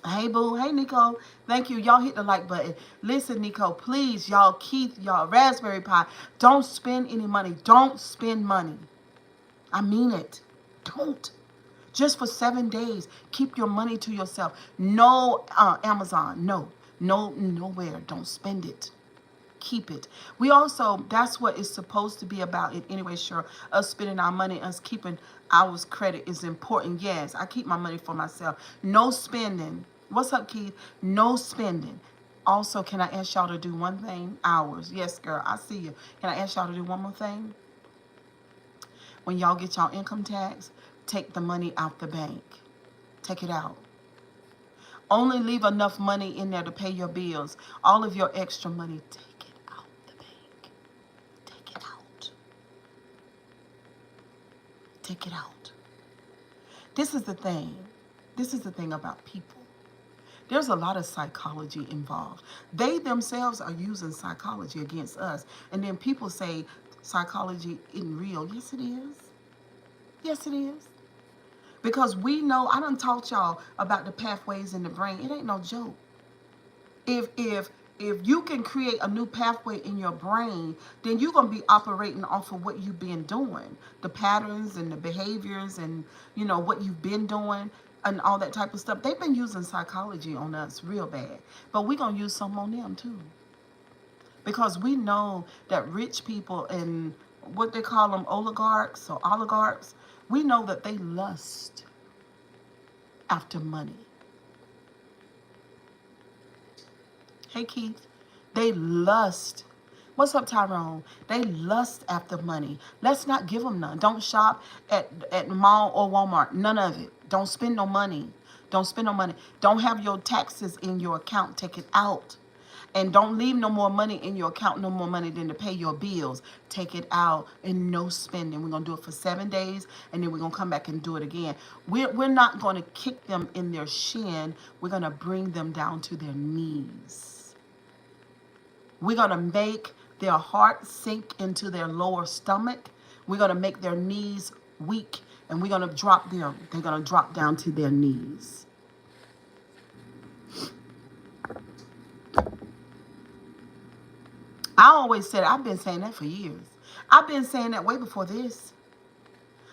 Hey, boo. Hey, Nico. Thank you. Y'all hit the like button. Listen, Nico, please, y'all, Keith, y'all, Raspberry Pie, don't spend any money. Don't spend money. I mean it. Don't. Just for 7 days, keep your money to yourself. No Amazon. No. No, nowhere. Don't spend it. Keep it. We also, that's what it's supposed to be about. Anyway, sure, us spending our money, us keeping ours credit is important. Yes, I keep my money for myself. No spending. What's up, Keith? No spending. Also, can I ask y'all to do one thing? Hours. Yes, girl, I see you. Can I ask y'all to do one more thing? When y'all get y'all income tax, take the money out the bank. Take it out. Only leave enough money in there to pay your bills. All of your extra money, take it out the bank. Take it out. Take it out. This is the thing. This is the thing about people. There's a lot of psychology involved. They themselves are using psychology against us. And then people say psychology isn't real. Yes, it is. Yes, it is. Because we know, I done taught y'all about the pathways in the brain. It ain't no joke. If you can create a new pathway in your brain, then you're going to be operating off of what you've been doing. The patterns and the behaviors and, what you've been doing and all that type of stuff. They've been using psychology on us real bad. But we're going to use some on them too. Because we know that rich people and what they call them, oligarchs or oligarchs, we know that they lust after money. Hey, Keith. They lust. What's up, Tyrone? They lust after money. Let's not give them none. Don't shop at the mall or Walmart. None of it. Don't spend no money. Don't spend no money. Don't have your taxes in your account. Take it out. And don't leave no more money in your account, no more money than to pay your bills. Take it out and no spending. We're going to do it for 7 days, and then we're going to come back and do it again. We're not going to kick them in their shin. We're going to bring them down to their knees. We're going to make their heart sink into their lower stomach. We're going to make their knees weak, and we're going to drop them. They're going to drop down to their knees. I always said, I've been saying that for years. I've been saying that way before this.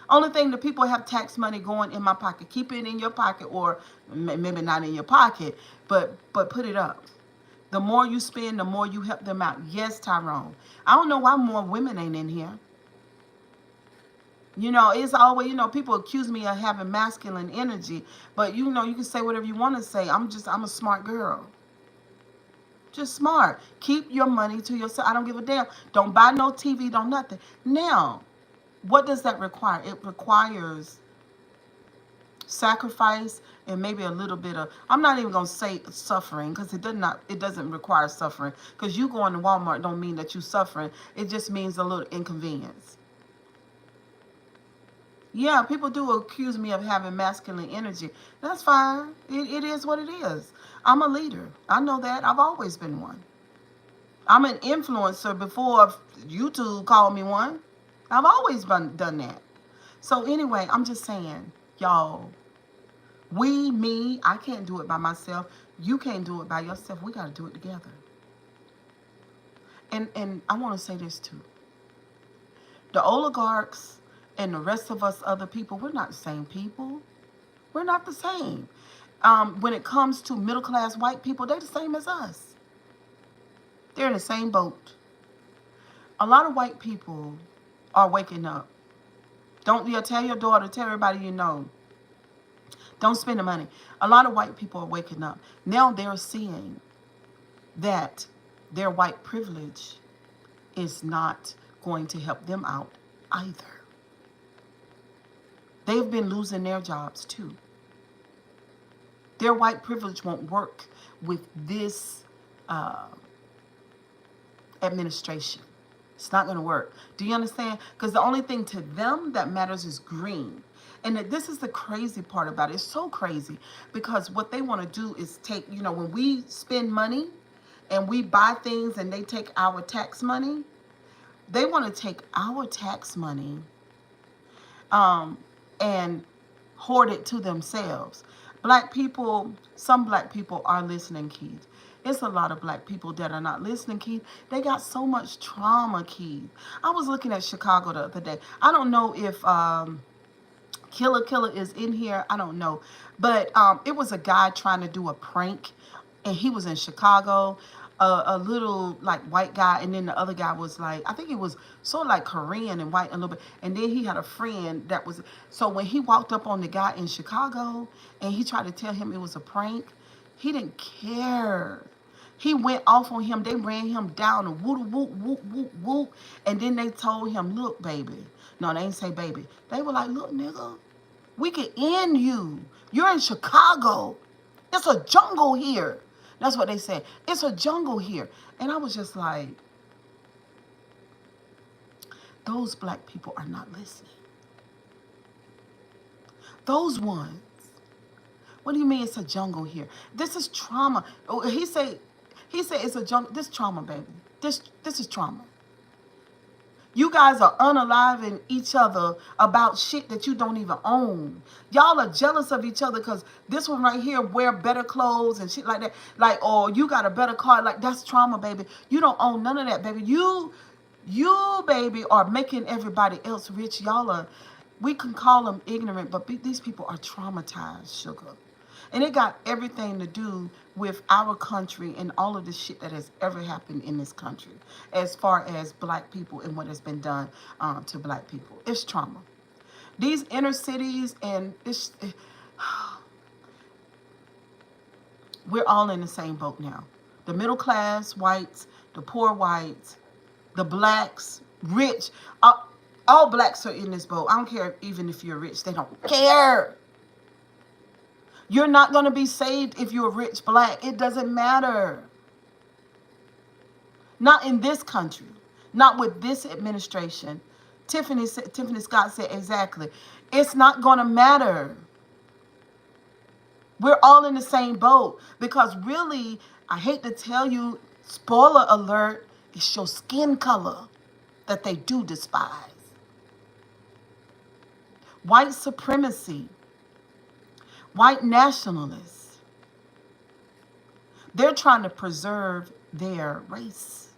Only thing, the people have tax money going in my pocket. Keep it in your pocket, or maybe not in your pocket, but put it up. The more you spend, the more you help them out. Yes, Tyrone. I don't know why more women ain't in here. It's always, people accuse me of having masculine energy, but you can say whatever you want to say. I'm a smart girl. Just smart. Keep your money to yourself. I don't give a damn. Don't buy no TV, don't nothing. Now, what does that require? It requires sacrifice and maybe a little bit of, I'm not even gonna say suffering, because it doesn't require suffering, because you going to Walmart don't mean that you suffering. It just means a little inconvenience. Yeah, people do accuse me of having masculine energy. That's fine. It is what it is. I'm a leader. I know that. I've always been one. I'm an influencer before YouTube called me one. I've always done that. So anyway, I'm just saying, y'all, me, I can't do it by myself. You can't do it by yourself. We got to do it together. And I want to say this too. The oligarchs and the rest of us other people, we're not the same people. We're not the same. When it comes to middle class white people, they're the same as us. They're in the same boat. A lot of white people are waking up. Don't tell your daughter, tell everybody you know. Don't spend the money. A lot of white people are waking up. Now they're seeing that their white privilege is not going to help them out either. They've been losing their jobs too. Their white privilege won't work with this administration. It's not going to work. Do you understand? Because the only thing to them that matters is green. And this is the crazy part about it. It's so crazy because what they want to do is take, when we spend money and we buy things and they take our tax money, they want to take our tax money and hoard it to themselves. Some black people are listening, Keith. It's a lot of black people that are not listening, Keith. They got so much trauma, Keith. I was looking at Chicago the other day. I don't know if Killer is in here. I don't know. But it was a guy trying to do a prank, and he was in Chicago. A little like white guy, and then the other guy was like, I think he was sort of like Korean and white a little bit, and then he had a friend that was, so when he walked up on the guy in Chicago and he tried to tell him it was a prank, he didn't care. He went off on him. They ran him down and whoop, whoop, whoop, whoop, whoop. And then they told him, look, baby. No, they didn't say baby. They were like, look, nigga, we can end you. You're in Chicago. It's a jungle here. That's what they said. It's a jungle here. And I was just like, those black people are not listening. Those ones. What do you mean it's a jungle here? This is trauma. He said it's a jungle. This trauma, baby. This is trauma. You guys are unaliving each other about shit that you don't even own. Y'all are jealous of each other because this one right here wear better clothes and shit like that. Like, oh, you got a better car. Like, that's trauma, baby. You don't own none of that, baby. You, baby, are making everybody else rich. Y'all are, we can call them ignorant, but these people are traumatized, sugar. And it got everything to do with our country and all of the shit that has ever happened in this country as far as black people and what has been done to black people. It's trauma. These inner cities and we're all in the same boat now. The middle class whites, the poor whites, the blacks, rich. All blacks are in this boat. I don't care even if you're rich. They don't care. You're not going to be saved if you're rich black. It doesn't matter. Not in this country. Not with this administration. Tiffany Scott said exactly. It's not going to matter. We're all in the same boat. Because really, I hate to tell you, spoiler alert, it's your skin color that they do despise. White supremacy. White nationalists, they're trying to preserve their race.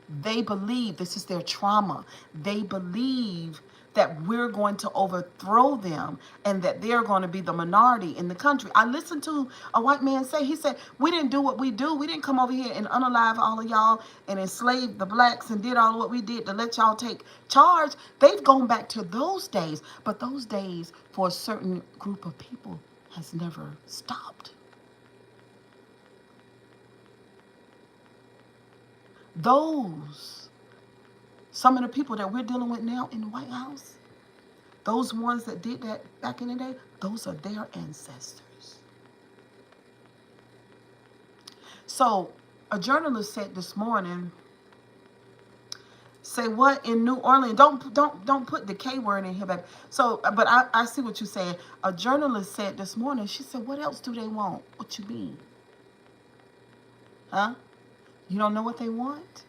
They believe, this is their trauma. They believe that we're going to overthrow them and that they're going to be the minority in the country. I listened to a white man say, he said, we didn't do what we do. We didn't come over here and unalive all of y'all and enslave the blacks and did all of what we did to let y'all take charge. They've gone back to those days, but those days for a certain group of people has never stopped. Some of the people that we're dealing with now in the White House, those ones that did that back in the day, those are their ancestors. So a journalist said this morning, say what in New Orleans, don't put the K word in here, baby. So, but I see what you're saying. A journalist said this morning, she said, what else do they want? What you mean? Huh? You don't know what they want?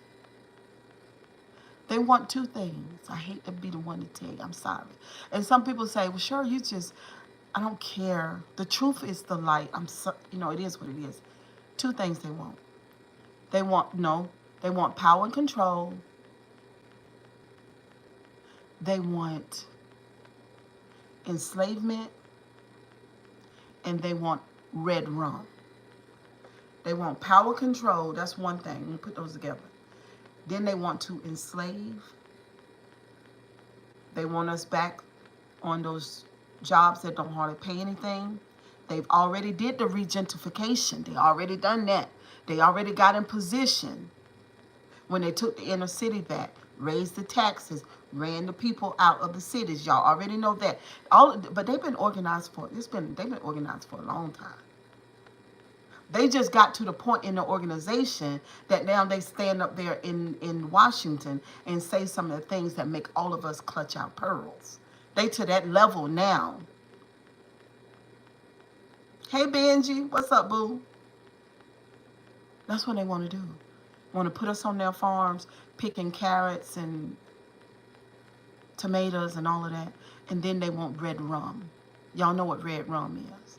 They want two things. I hate to be the one to tell you. I'm sorry. And some people say, well, sure, I don't care. The truth is the light. It is what it is. Two things they want. They want power and control. They want enslavement. And they want red rum. They want power control. That's one thing. You put those together. Then they want to enslave. They want us back on those jobs that don't hardly pay anything. They've already did the regentification. They already done that. They already got in position when they took the inner city back, raised the taxes, ran the people out of the cities. Y'all already know that. But they've been organized they've been organized for a long time. They just got to the point in the organization that now they stand up there in Washington and say some of the things that make all of us clutch our pearls. They to that level now. Hey, Benji, what's up, boo? That's what they want to do. Want to put us on their farms, picking carrots and tomatoes and all of that. And then they want red rum. Y'all know what red rum is.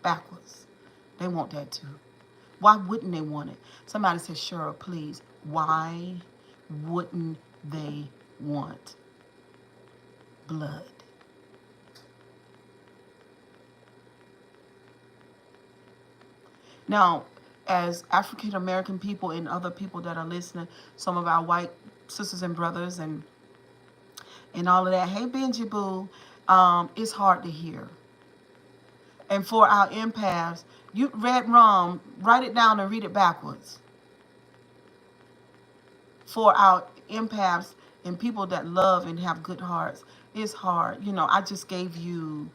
Backwards. They want that too. Why wouldn't they want it? Somebody said, Cheryl, please. Why wouldn't they want blood? Now, as African American people and other people that are listening, some of our white sisters and brothers and all of that, hey, Benji Boo, it's hard to hear. And for our empaths, you red rum, write it down and read it backwards. For our empaths and people that love and have good hearts, it's hard. I just gave you,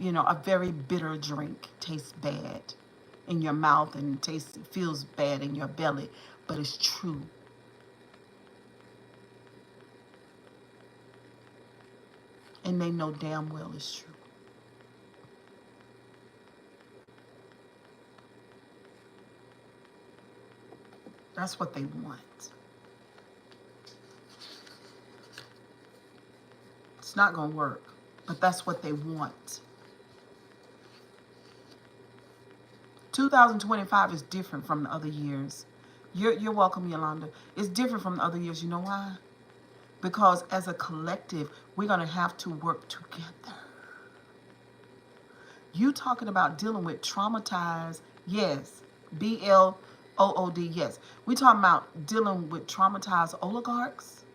a very bitter drink. Tastes bad in your mouth and feels bad in your belly, but it's true. And they know damn well it's true. That's what they want. It's not going to work, but that's what they want. 2025 is different from the other years. You're welcome, Yolanda. It's different from the other years. You know why? Because as a collective, we're going to have to work together. You talking about dealing with traumatized, yes, BLOOD, yes. We talking about dealing with traumatized oligarchs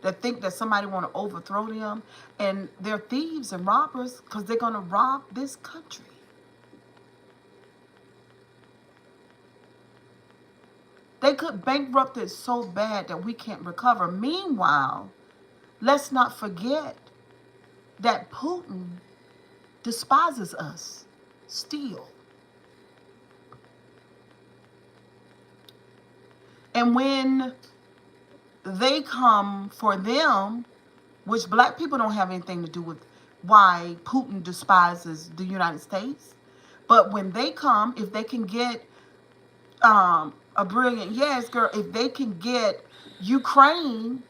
that think that somebody want to overthrow them, and they're thieves and robbers because they're going to rob this country. They could bankrupt it so bad that we can't recover. Meanwhile, let's not forget that Putin despises us still. And when they come for them, which black people don't have anything to do with why Putin despises the United States, but when they come, if they can get a brilliant, yes, girl, if they can get Ukraine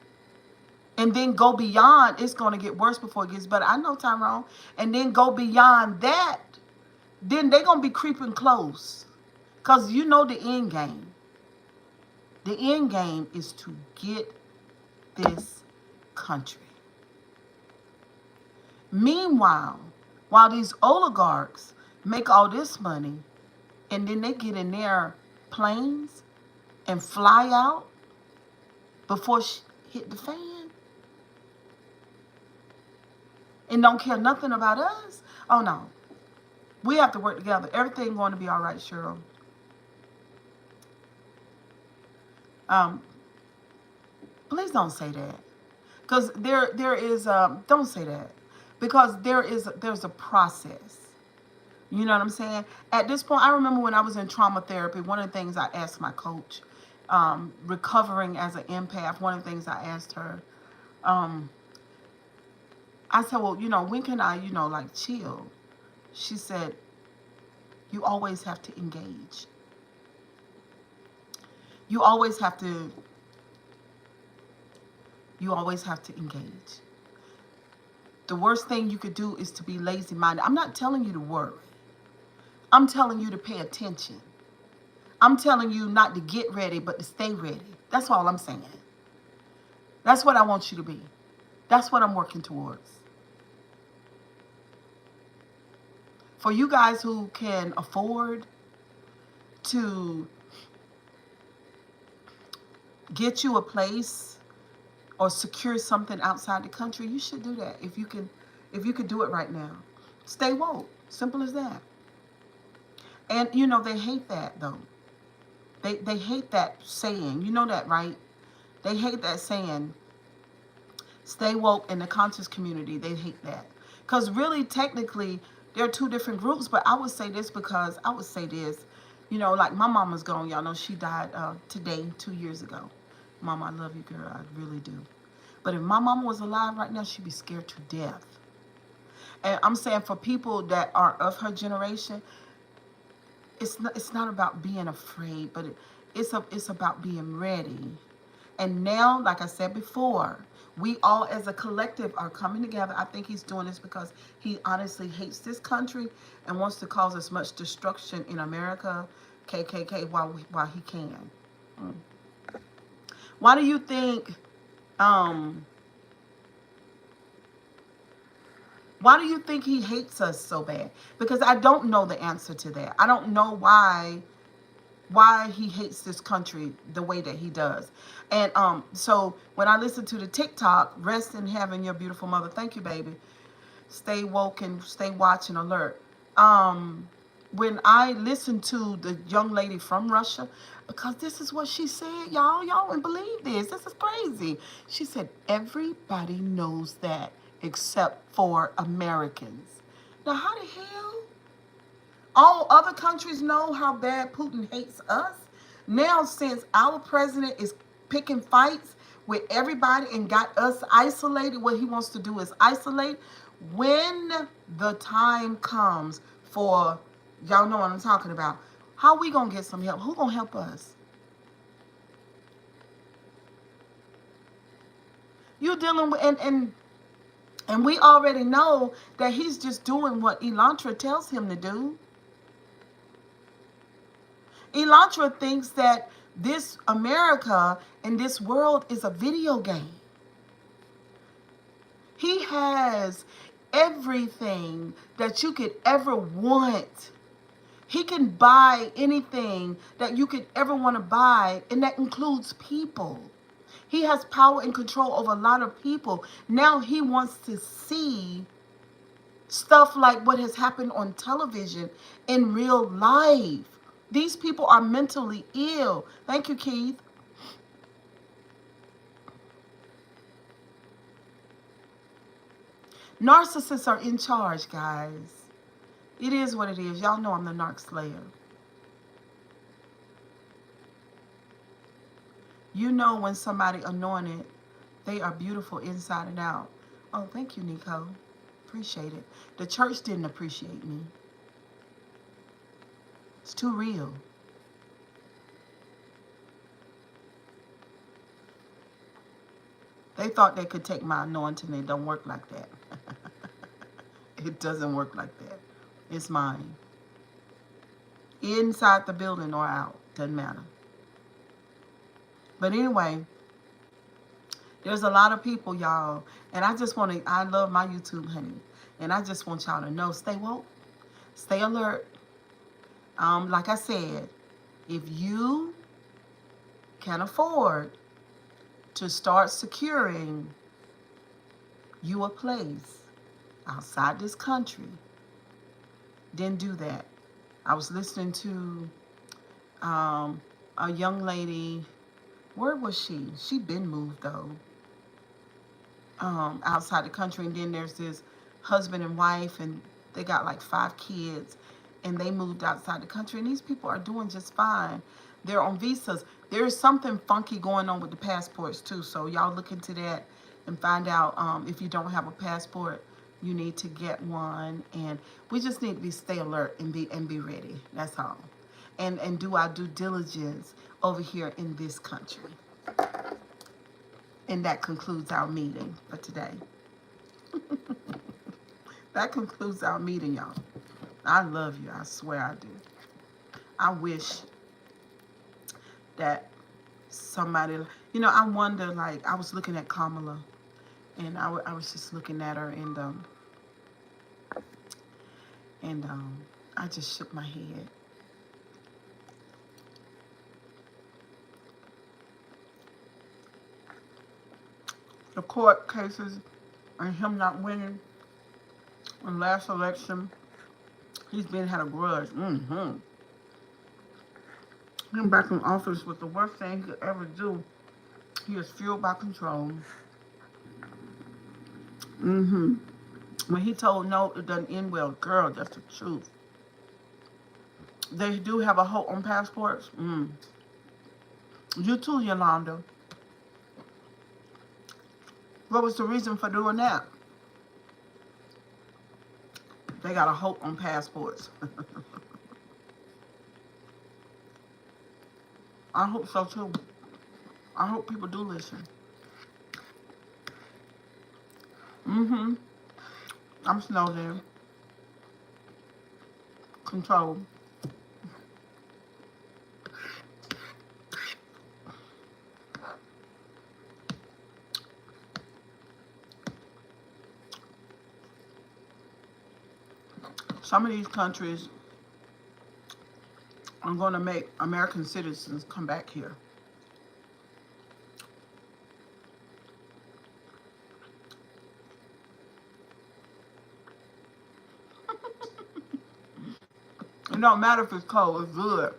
and then go beyond, it's going to get worse before it gets better. I know, Tyrone. And then go beyond that, then they're going to be creeping close because you know the end game. The end game is to get this country. Meanwhile, while these oligarchs make all this money and then they get in their planes and fly out before hit the fan and don't care nothing about us. Oh no, we have to work together. Everything going to be all right, Cheryl. Please don't say that, because there is don't say that, because there's a process. You know what I'm saying? At this point, I remember when I was in trauma therapy, one of the things I asked my coach, recovering as an empath, one of the things I asked her, I said, well, when can I, like chill? She said, you always have to engage. You always have to engage. The worst thing you could do is to be lazy-minded. I'm not telling you to worry. I'm telling you to pay attention. I'm telling you not to get ready, but to stay ready. That's all I'm saying. That's what I want you to be. That's what I'm working towards. For you guys who can afford to get you a place or secure something outside the country, you should do that. If you could do it right now. Stay woke. Simple as that. And they hate that though. They hate that saying. You know that, right? They hate that saying. Stay woke in the conscious community. They hate that. Because really, technically, there are two different groups. But I would say this because I would say this. Like my mama's gone. Y'all know she died today, 2 years ago. Mama, I love you, girl. I really do. But if my mama was alive right now, she'd be scared to death. And I'm saying for people that are of her generation, it's not about being afraid, but it's about being ready. And now, like I said before, we all as a collective are coming together. I think he's doing this because he honestly hates this country and wants to cause as much destruction in America, KKK, while he can. Why do you think why do you think he hates us so bad? Because I don't know the answer to that. I don't know why he hates this country the way that he does. And so when I listen to the TikTok, rest in heaven, your beautiful mother. Thank you, baby. Stay woke and stay watch and alert. When I listened to the young lady from Russia, because this is what she said, y'all wouldn't believe this. This is crazy. She said, everybody knows that except for Americans. Now, how the hell? All other countries know how bad Putin hates us. Now, since our president is picking fights with everybody and got us isolated, what he wants to do is isolate. When the time comes for, y'all know what I'm talking about, how we going to get some help? Who going to help us? You're dealing with, and we already know that he's just doing what Elantra tells him to do. Elantra thinks that this America and this world is a video game. He has everything that you could ever want. He can buy anything that you could ever want to buy, and that includes people. He has power and control over a lot of people. Now he wants to see stuff like what has happened on television in real life. These people are mentally ill. Thank you, Keith. Narcissists are in charge, guys. It is what it is. Y'all know I'm the narc slayer. You know when somebody anointed, they are beautiful inside and out. Oh, thank you, Nico. Appreciate it. The church didn't appreciate me. It's too real. They thought they could take my anointing. It don't work like that. It doesn't work like that. It's mine. Inside the building or out. Doesn't matter. But anyway, there's a lot of people, y'all. And I just want to, I love my YouTube, honey. And I just want y'all to know, stay woke, stay alert. Like I said, if you can afford to start securing you a place outside this country, then do that. I was listening to a young lady. Where was she? She been moved though. Outside the country, and then there's this husband and wife, and they got like 5 kids, and they moved outside the country, and these people are doing just fine. They're on visas. There's something funky going on with the passports too, so y'all look into that and find out if you don't have a passport, you need to get one, and we just need to stay alert and be ready. That's all, and do our due diligence over here in this country. And that concludes our meeting for today. That concludes our meeting, y'all. I love you. I swear I do. I wish that somebody, you know, I wonder, like, I was looking at Kamala, and I was just looking at her, and I just shook my head. The court cases and him not winning in last election, he's been had a grudge. Him back in office was the worst thing he could ever do. He is fueled by control. When he told no, it doesn't end well. Girl, that's the truth. They do have a hold on passports. You too, Yolanda. What was the reason for doing that? They got a hold on passports. I hope so too. I hope people do listen. I'm Snowden. Control. Some of these countries are going to make American citizens come back here. It don't matter if it's cold, it's good.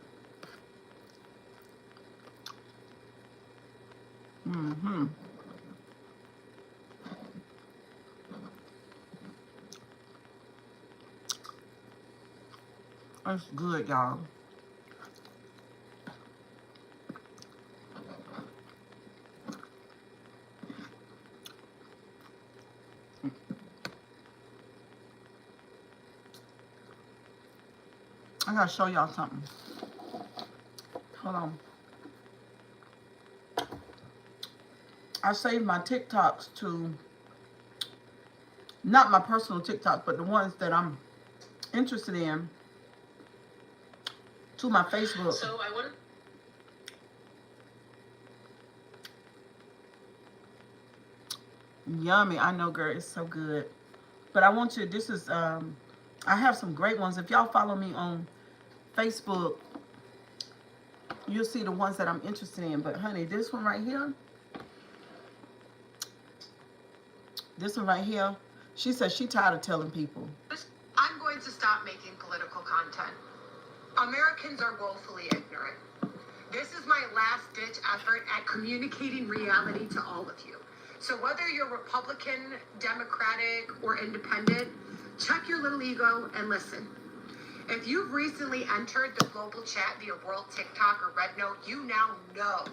It's good, y'all. I gotta show y'all something. Hold on. I saved my TikToks to, not my personal TikTok, but the ones that I'm interested in, to my Facebook. So I want yummy. I know, girl, it's so good. But I want you, this is, I have some great ones. If y'all follow me on Facebook, you'll see the ones that I'm interested in. But honey, this one right here, she says she tired of telling people. I'm going to stop making political content. Americans are woefully ignorant. This is my last-ditch effort at communicating reality to all of you. So whether you're Republican, Democratic, or Independent, check your little ego and listen. If you've recently entered the global chat via World TikTok or Red Note, you now know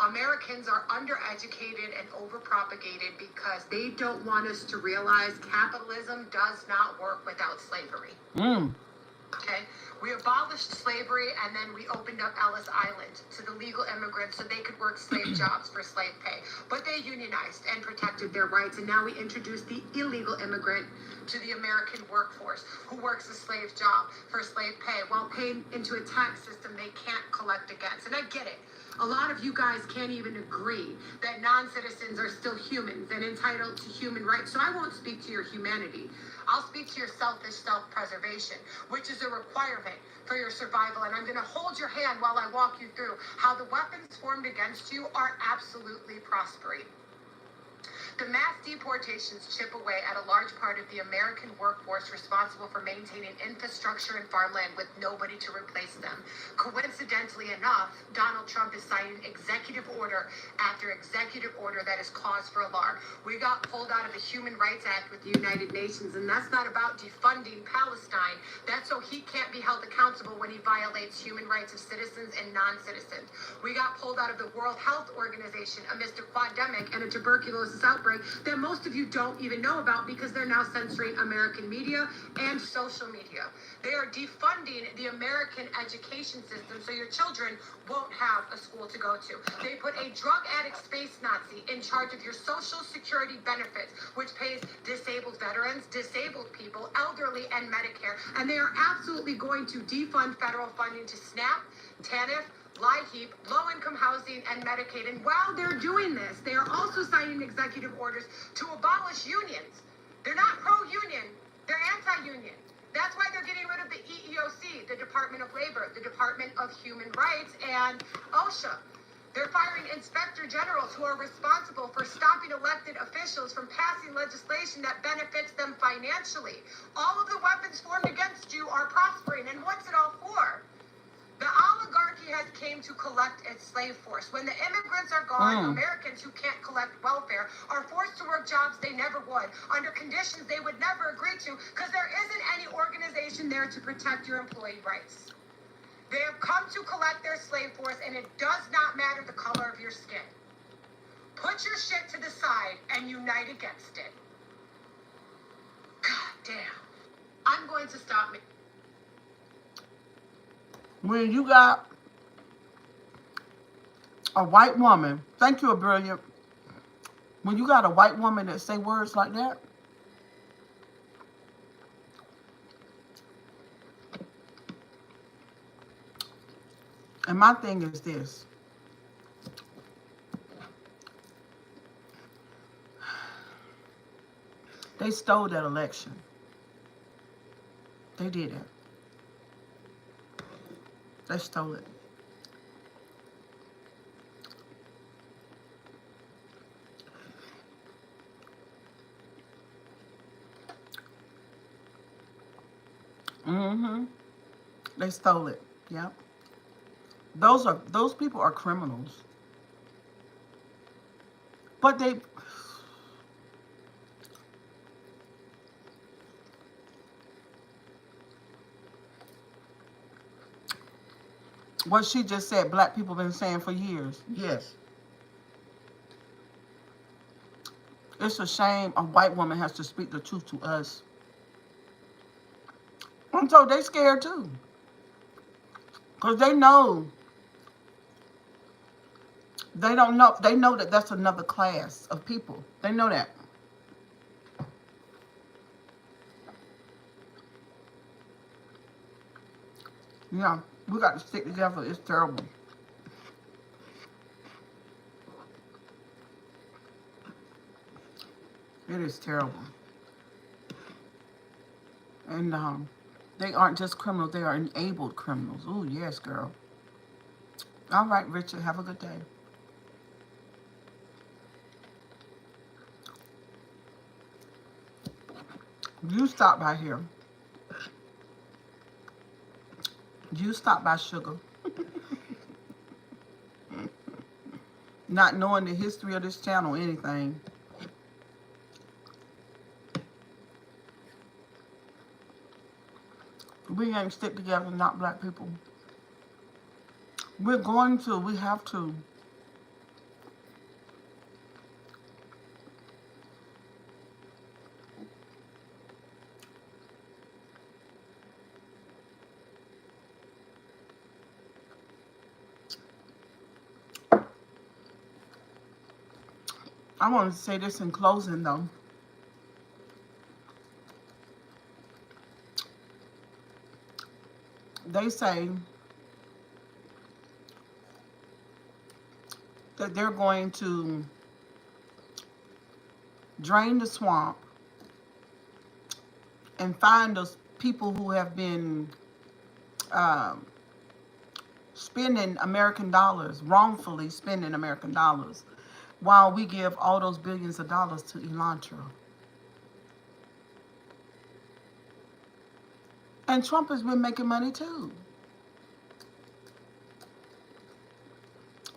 Americans are undereducated and overpropagated because they don't want us to realize capitalism does not work without slavery. Okay? We abolished slavery, and then we opened up Ellis Island to the legal immigrants so they could work slave jobs for slave pay. But they unionized and protected their rights, and now we introduced the illegal immigrant to the American workforce who works a slave job for slave pay while paying into a tax system they can't collect against. And I get it. A lot of you guys can't even agree that non-citizens are still humans and entitled to human rights. So I won't speak to your humanity. I'll speak to your selfish self-preservation, which is a requirement for your survival. And I'm going to hold your hand while I walk you through how the weapons formed against you are absolutely prospering. The mass deportations chip away at a large part of the American workforce responsible for maintaining infrastructure and farmland with nobody to replace them. Coincidentally enough, Donald Trump is signing executive order after executive order that is cause for alarm. We got pulled out of the Human Rights Act with the United Nations, and that's not about defunding Palestine. That's so he can't be held accountable when he violates human rights of citizens and non-citizens. We got pulled out of the World Health Organization amidst a quademic and a tuberculosis outbreak that most of you don't even know about because they're now censoring American media and social media. They are defunding the American education system so your children won't have a school to go to. They put a drug addict space Nazi in charge of your social security benefits, which pays disabled veterans, disabled people, elderly, and Medicare. And they are absolutely going to defund federal funding to SNAP, TANF, LIHEAP, low-income housing, and Medicaid. And while they're doing this, they are also signing executive orders to abolish unions. They're not pro-union, they're anti-union. That's why they're getting rid of the EEOC, the Department of Labor, the Department of Human Rights, and OSHA. They're firing inspector generals who are responsible for stopping elected officials from passing legislation that benefits them financially. All of the weapons formed against you are prospering. And what's it all for? The oligarchy has came to collect its slave force. When the immigrants are gone, Americans who can't collect welfare are forced to work jobs they never would, under conditions they would never agree to, because there isn't any organization there to protect your employee rights. They have come to collect their slave force, and it does not matter the color of your skin. Put your shit to the side and unite against it. God damn. I'm going to stop me. When you got a white woman, thank you, Brilliant. When you got a white woman that say words like that, and my thing is this. They stole that election. They did it. They stole it. They stole it. Yep. Those people are criminals. But they what she just said, black people been saying for years. Yes. It's a shame a white woman has to speak the truth to us. I'm told they scared too. Because they know. They don't know. They know that that's another class of people. They know that. Yeah, we got to stick together. It's terrible. It is terrible. And they aren't just criminals. They are enabled criminals. Oh, yes, girl. All right, Richard. Have a good day. You stop by here. You stop by, sugar. Not knowing the history of this channel, anything. We ain't stick together, not black people. We're going to. We have to. I want to say this in closing, though. They say that they're going to drain the swamp and find those people who have been um, spending American dollars, wrongfully spending American dollars, while we give all those billions of dollars to Elantra. And Trump has been making money too.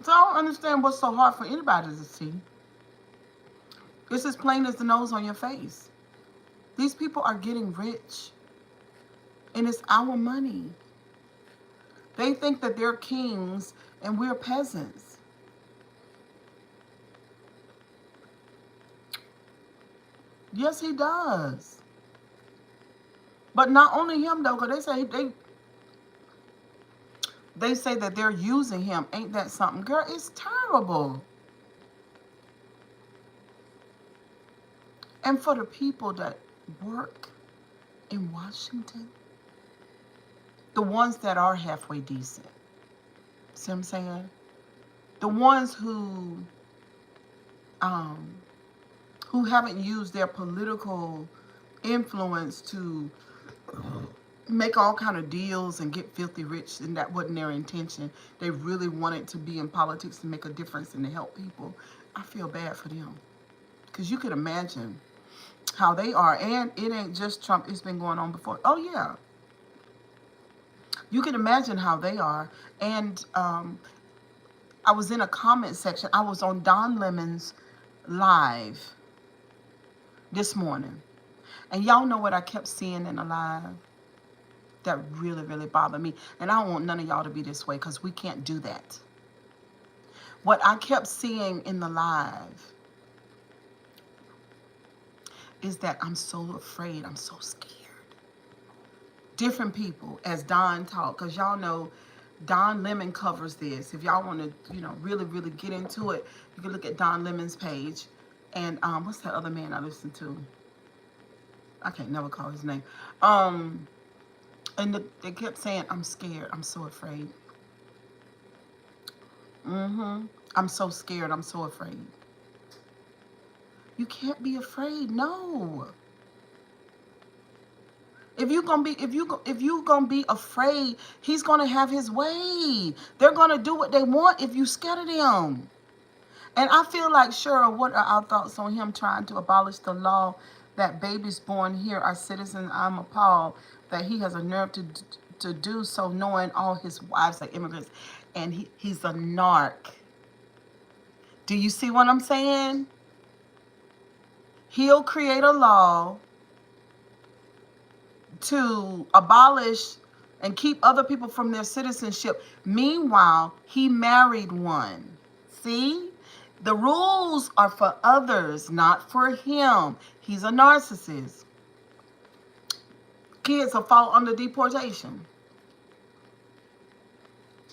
So I don't understand what's so hard for anybody to see. It's as plain as the nose on your face. These people are getting rich. And it's our money. They think that they're kings and we're peasants. Yes, he does. But not only him, though, because they say that they're using him. Ain't that something? Girl, it's terrible. And for the people that work in Washington, the ones that are halfway decent, see what I'm saying? The ones who haven't used their political influence to make all kind of deals and get filthy rich, and that wasn't their intention. They really wanted to be in politics to make a difference and to help people. I feel bad for them, because you could imagine how they are. And it ain't just Trump, it's been going on before. Oh yeah, you can imagine how they are. And I was in a comment section. I was on Don Lemon's live this morning, and y'all know what I kept seeing in the live that really, really bothered me. And I don't want none of y'all to be this way, because we can't do that. What I kept seeing in the live is that I'm so afraid, I'm so scared. Different people, as Don talked, because y'all know Don Lemon covers this. If y'all want to, really, really get into it, you can look at Don Lemon's page. And what's that other man I listen to? I can't never call his name. And they kept saying, I'm scared. I'm so afraid. I'm so scared. I'm so afraid. You can't be afraid. No. If you're gonna be afraid, he's gonna have his way. They're gonna do what they want if you scared of them. And I feel like, Cheryl, what are our thoughts on him trying to abolish the law that babies born here are citizens? I'm appalled that he has a nerve to do so, knowing all his wives are immigrants. And he's a narc. Do you see what I'm saying? He'll create a law to abolish and keep other people from their citizenship. Meanwhile, he married one. See? The rules are for others, not for him. He's a narcissist. Kids will fall under deportation.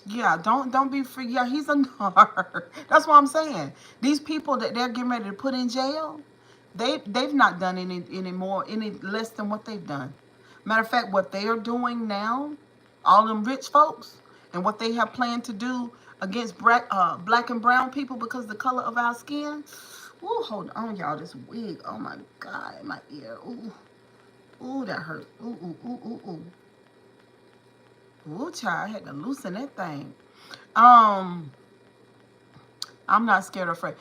Yeah, don't be free. Yeah, he's a narc. That's what I'm saying. These people that they're getting ready to put in jail, they've not done any less than what they've done. Matter of fact, what they are doing now, all them rich folks, and what they have planned to do against black and brown people because of the color of our skin. Ooh, hold on, y'all. This wig. Oh my God, my ear. Ooh, ooh, that hurt. Ooh, ooh, ooh, ooh, ooh. Ooh, child, I had to loosen that thing. I'm not scared or afraid.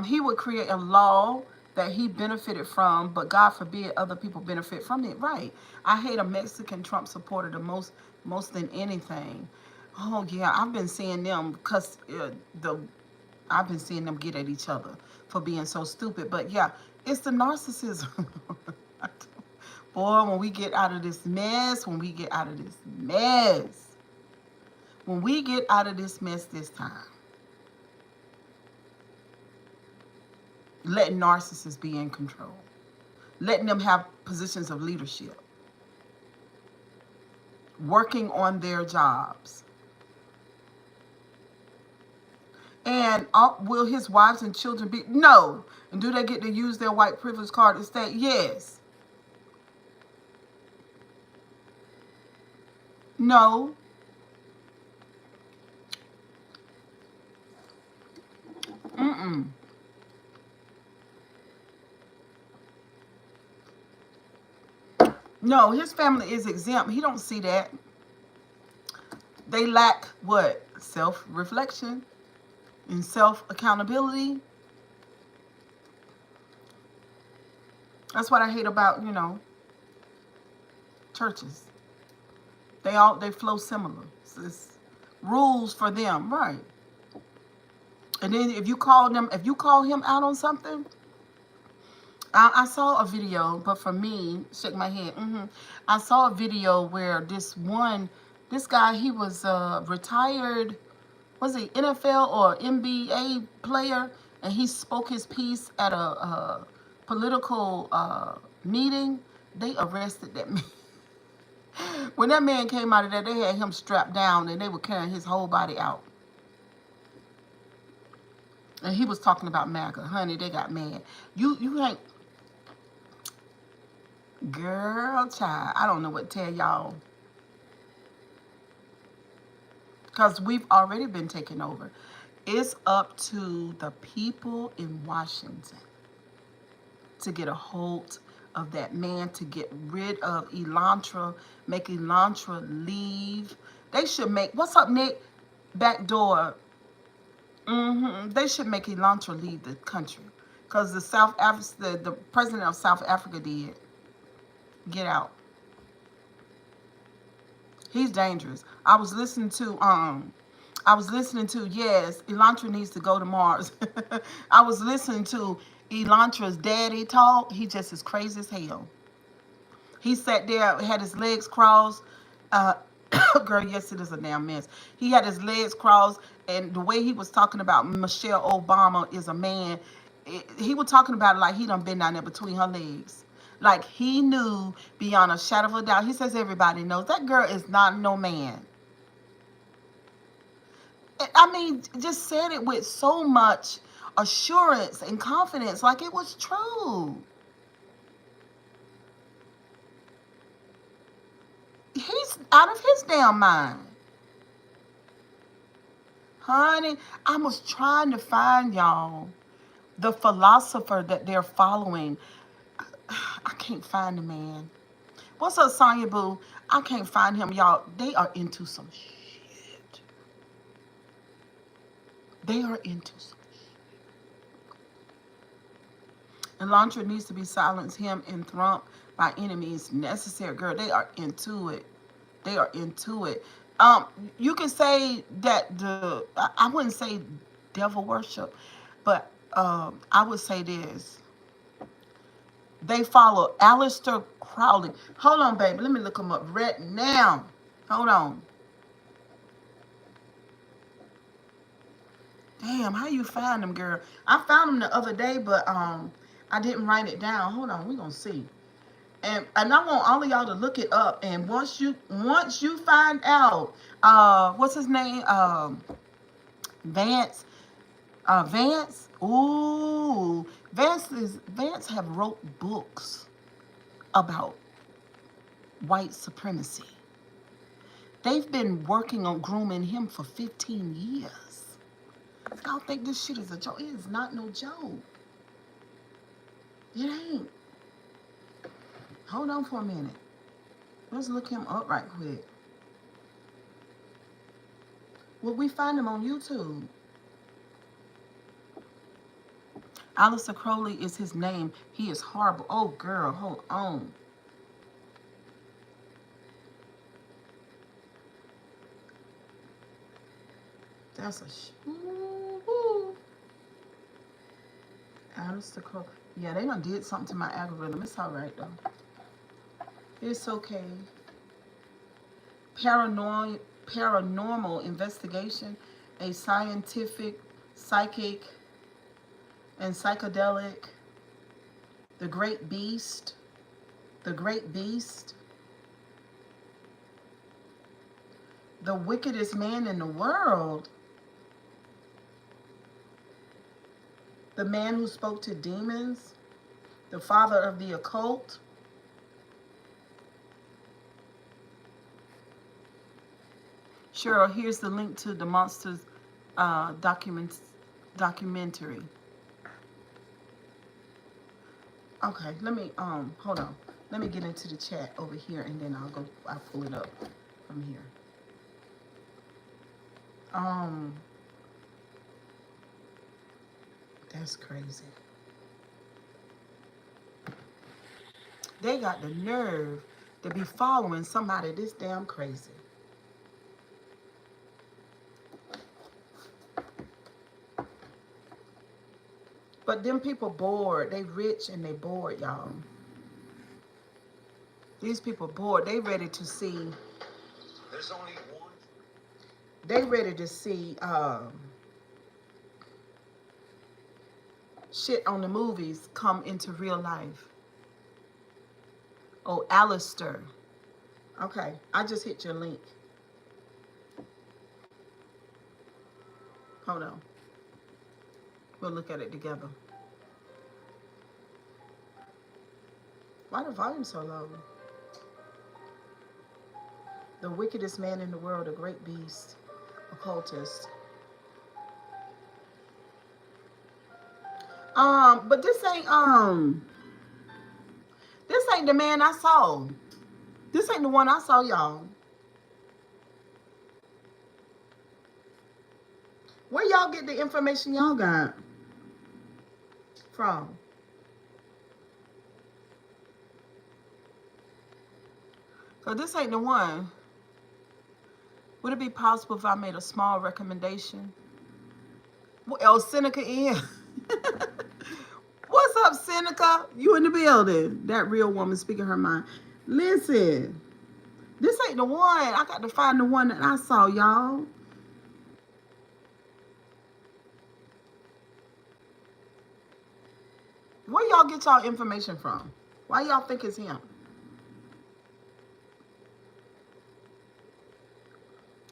He would create a law that he benefited from, but God forbid other people benefit from it. Right. I hate a Mexican Trump supporter the most than anything. Oh yeah, I've been seeing them I've been seeing them get at each other for being so stupid. But yeah, it's the narcissism. Boy, when we get out of this mess, when we get out of this mess this time, letting narcissists be in control, letting them have positions of leadership, working on their jobs. And will his wives and children be? No. And do they get to use their white privilege card to stay? Yes. No. Mm-mm. No, his family is exempt. He don't see that. They lack what? Self-reflection and self-accountability. That's what I hate about, churches. They flow similar. It's rules for them, right? And then if you call him out on something, I saw a video, but for me, shake my head. I saw a video where this guy, he was retired, was he NFL or NBA player, and he spoke his piece at a political meeting. They arrested that man. When that man came out of there, they had him strapped down and they were carrying his whole body out. And he was talking about MAGA. Honey, they got mad. You ain't, girl, child, I don't know what to tell y'all. Because we've already been taken over. It's up to the people in Washington to get a hold of that man, to get rid of Elantra, make Elantra leave. They should make, what's up, Nick? Backdoor. They should make Elantra leave the country. Because the president of South Africa did. Get out. He's dangerous. I was listening to, yes, Elantra needs to go to Mars. I was listening to Elantra's daddy talk. He just as crazy as hell. He sat there, had his legs crossed. Uh, girl, yes, it is a damn mess. He had his legs crossed, and the way he was talking about Michelle Obama is a man, he was talking about it like he done been down there between her legs. Like he knew beyond a shadow of a doubt. He says everybody knows that girl is not no man. I mean, just said it with so much assurance and confidence, like it was true. He's out of his damn mind. Honey, I was trying to find y'all the philosopher that they're following. I can't find the man. What's up, Sonya Boo? I can't find him, y'all. They are into some shit. They are into some shit. Elantra needs to be silenced, him and Trump by enemies necessary. Girl, they are into it. They are into it. You can say that I wouldn't say devil worship, but I would say this. They follow Aleister Crowley. Hold on, baby. Let me look him up right now. Hold on. Damn, how you find them, girl? I found them the other day, but I didn't write it down. Hold on, we gonna see. And I want all of y'all to look it up. And once you find out, what's his name? Vance. Vance. Ooh, Vance have wrote books about white supremacy. They've been working on grooming him for 15 years. Y'all think this shit is a joke? It is not no joke. It ain't. Hold on for a minute. Let's look him up right quick. Well, we find him on YouTube. Aleister Crowley is his name. He is horrible. Oh, girl, hold on. That's a Aleister Crowley. Yeah, they done did something to my algorithm. It's all right, though. It's okay. Paranormal investigation, a scientific, psychic, and psychedelic. The Great Beast. The Great Beast. The wickedest man in the world. The man who spoke to demons, the father of the occult. Cheryl, here's the link to the Monsters documentary. Okay, let me hold on. Let me get into the chat over here, and then I'll pull it up from here. That's crazy. They got the nerve to be following somebody this damn crazy. But them people bored. They rich and they bored, y'all. These people bored. They ready to see. There's only one. They ready to see shit on the movies come into real life. Oh, Alistair. Okay, I just hit your link. Hold on. We'll look at it together. Why the volume so low? The wickedest man in the world, a great beast, occultist. But this ain't the man I saw. This ain't the one I saw, y'all. Where y'all get the information y'all got from? So this ain't the one. Would it be possible if I made a small recommendation? Oh, Seneca in. What's up, Seneca? You in the building. That real woman speaking her mind. Listen, this ain't the one. I got to find the one that I saw, y'all. Where y'all get y'all information from? Why y'all think it's him?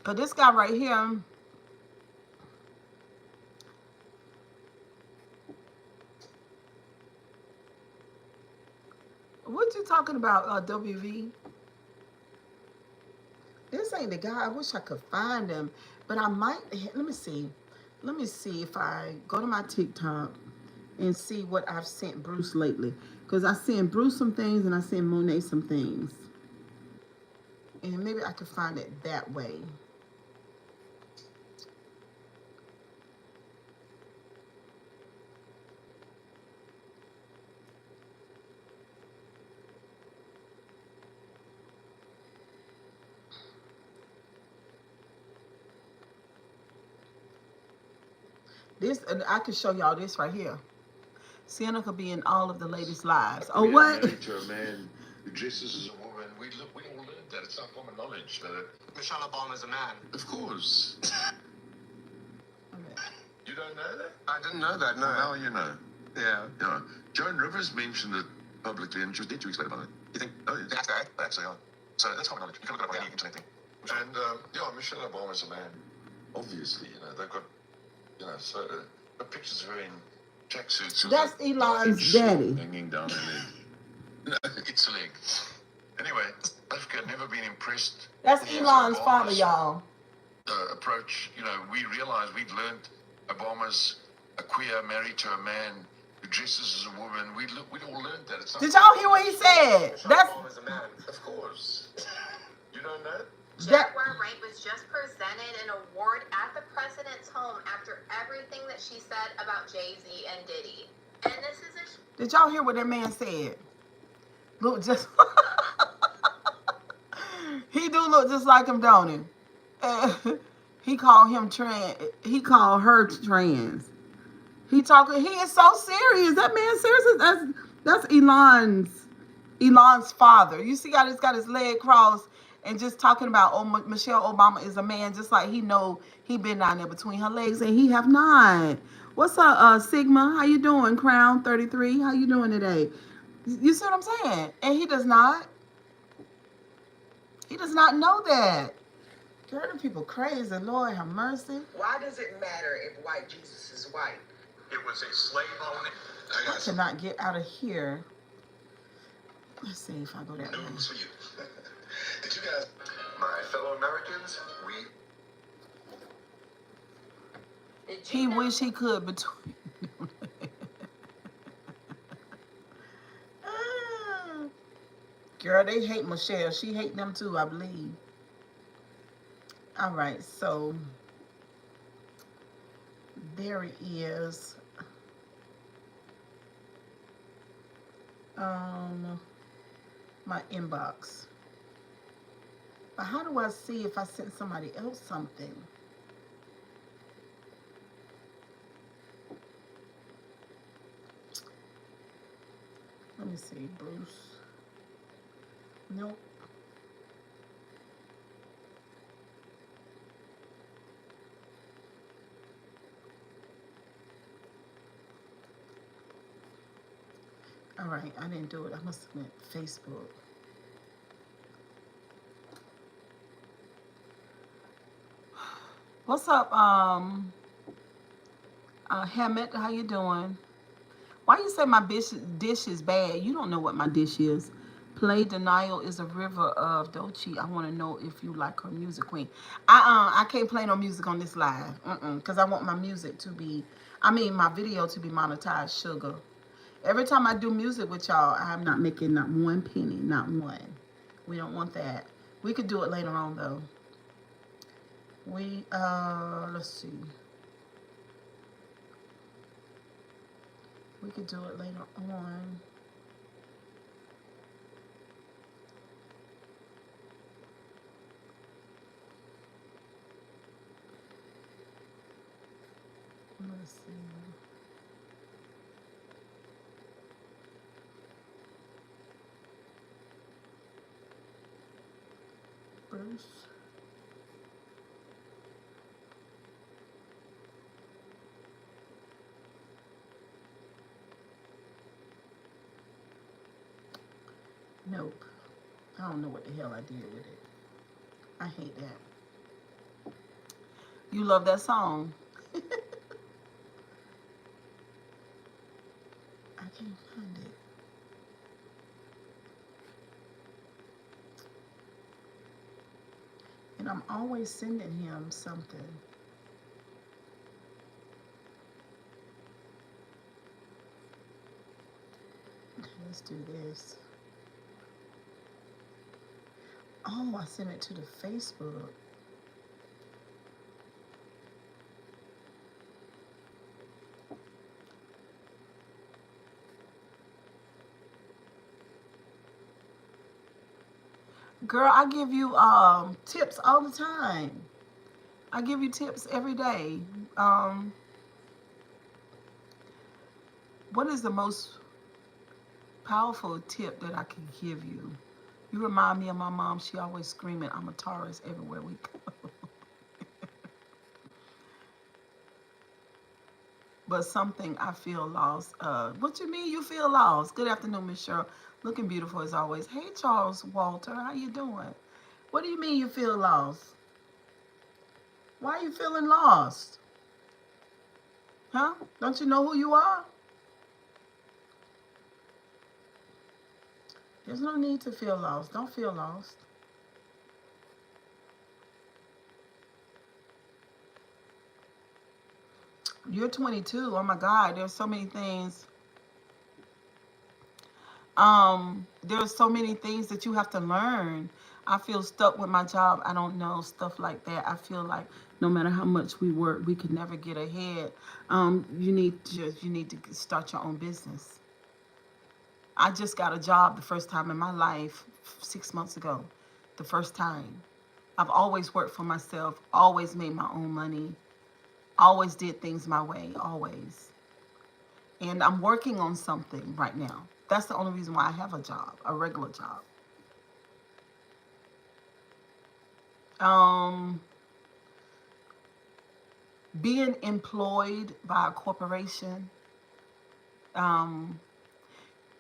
But this guy right here, what you talking about, WV? This ain't the guy. I wish I could find him, but I might. Let me see. Let me see if I go to my TikTok and see what I've sent Bruce lately. Because I sent Bruce some things and I sent Monet some things. And maybe I could find it that way. This, I can show y'all this right here. Sienna could be in all of the ladies' lives. Oh, what? Married to a man who dresses as a woman. We all learned that. It's not common knowledge. Michelle Obama's a man. Of course. Okay. You don't know that? I didn't know that, no. Well, now you know. Yeah. Joan Rivers mentioned it publicly, and she was dead 2 weeks later, by the way. You think? Oh, yeah. Actually, yeah. So that's common knowledge. You can look it up on any internet thing. And, Michelle Obama's a man. Obviously, they've got, so the pictures are in tracksuits. That's Elon's daddy. Hanging down her leg. No, it's a leg. Anyway, Africa had never been impressed. That's Elon's father, y'all. Approach, we realized we'd learned Obama's a queer married to a man who dresses as a woman. We'd all learned that. It's not. Did y'all hear what he said? That's Obama's a man. Of course. You don't know? Jaguar Wright was just presented an award at the president's home after everything that she said about Jay-Z and Diddy. And this is Did y'all hear what that man said? Look, just he do look just like him, don't he? He called him trans. He called her trans. He is so serious. That man serious. That's Elon's father. You see, he's got his leg crossed and just talking about Michelle Obama is a man, just like he know he been down there between her legs and he have not. What's up, Sigma? How you doing, Crown 33? How you doing today? You see what I'm saying? And he does not. He does not know that. Girl, them people crazy. Lord have mercy. Why does it matter if white Jesus is white? It was a slave owner. I cannot get out of here. Let's see if I go that way. News for you. Did you guys, my fellow Americans, He wish he could between. Girl, they hate Michelle. She hate them too, I believe. All right, so there it is. My inbox. But how do I see if I sent somebody else something? Let me see, Bruce. Nope. All right, I didn't do it. I must have went Facebook. What's up, Hammett? How you doing? Why you say my dish is bad? You don't know what my dish is. Play Denial is a river of Dochi. I want to know if you like her music, queen. I can't play no music on this live. Because I want my music to be, my video to be monetized, sugar. Every time I do music with y'all, I'm not making not one penny, not one. We don't want that. We could do it later on, though. Let's see. We could do it later on. Let's see. Bruce. Nope. I don't know what the hell I did with it. I hate that. You love that song? I can't find it. And I'm always sending him something. Okay, let's do this. Oh, I sent it to the Facebook. Girl, I give you tips all the time. I give you tips every day. What is the most powerful tip that I can give you? You remind me of my mom. She always screaming, I'm a Taurus everywhere we go. But something I feel lost. What you mean you feel lost? Good afternoon, Miss Cheryl. Looking beautiful as always. Hey, Charles Walter. How you doing? What do you mean you feel lost? Why are you feeling lost? Huh? Don't you know who you are? There's no need to feel lost. Don't feel lost. You're 22. Oh my God, there's so many things. There's so many things that you have to learn. I feel stuck with my job. I don't know, stuff like that. I feel like no matter how much we work, we could never get ahead. You need to start your own business. I just got a job the first time in my life 6 months ago. The first time. I've always worked for myself, always made my own money, always did things my way, always. And I'm working on something right now. That's the only reason why I have a job, a regular job. Being employed by a corporation,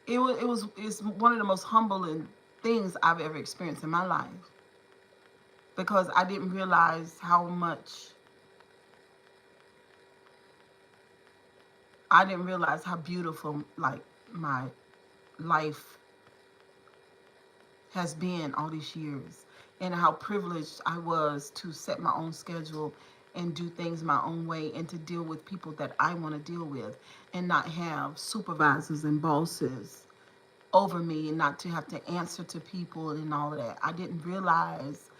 it's one of the most humbling things I've ever experienced in my life, because I didn't realize how much I didn't realize how beautiful like my life has been all these years, and how privileged I was to set my own schedule and do things my own way, and to deal with people that I want to deal with, and not have supervisors and bosses over me, and not to have to answer to people and all of that. I didn't realize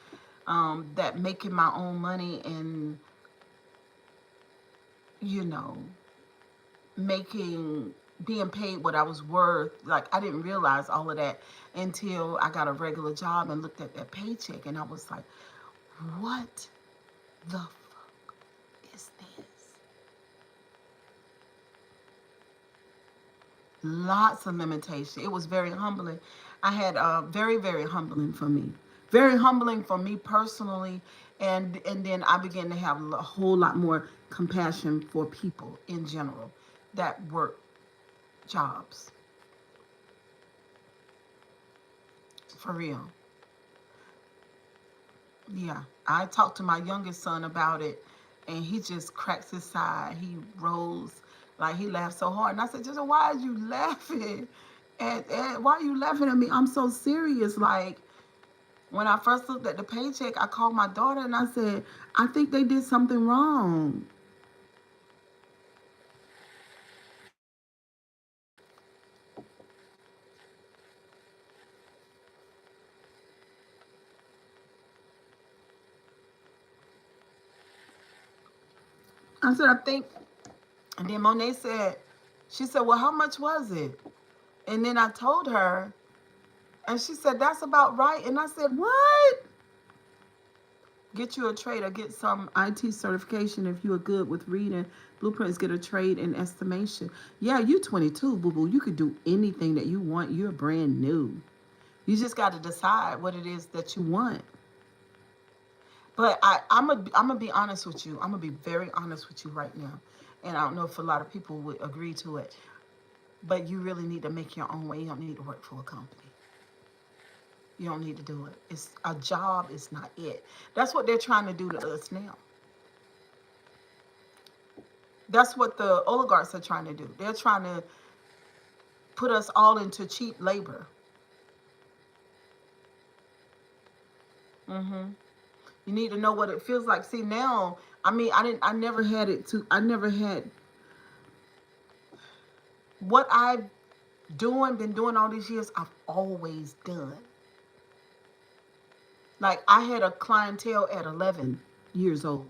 that making my own money and, you know, making being paid what I was worth. Like, I didn't realize all of that until I got a regular job and looked at that paycheck, and I was like, what the fuck is this? Lots of limitation. It was very humbling. I had very, very humbling for me. Very humbling for me personally, and then I began to have a whole lot more compassion for people in general that work jobs. For real. Yeah. I talked to my youngest son about it, and he just cracks his side. He rolls, like he laughed so hard. And I said, just why are you laughing? And why are you laughing at me? I'm so serious. Like, when I first looked at the paycheck, I called my daughter and I said, I think they did something wrong. I said, I think. And then Monet said, she said, well, how much was it? And then I told her, and she said, that's about right. And I said, what? Get you a trade or get some IT certification if you are good with reading blueprints. Get a trade in estimation. Yeah, you 22, boo boo. You could do anything that you want. You're brand new. You just got to decide what it is that you want. But I'm gonna be honest with you. I'm gonna be very honest with you right now. And I don't know if a lot of people would agree to it. But you really need to make your own way. You don't need to work for a company. You don't need to do it. It's a job is not it. That's what they're trying to do to us now. That's what the oligarchs are trying to do. They're trying to put us all into cheap labor. Hmm. You need to know what it feels like. See, now, I mean, I never had it to, I never had what been doing all these years, I've always done. Like, I had a clientele at 11 years old.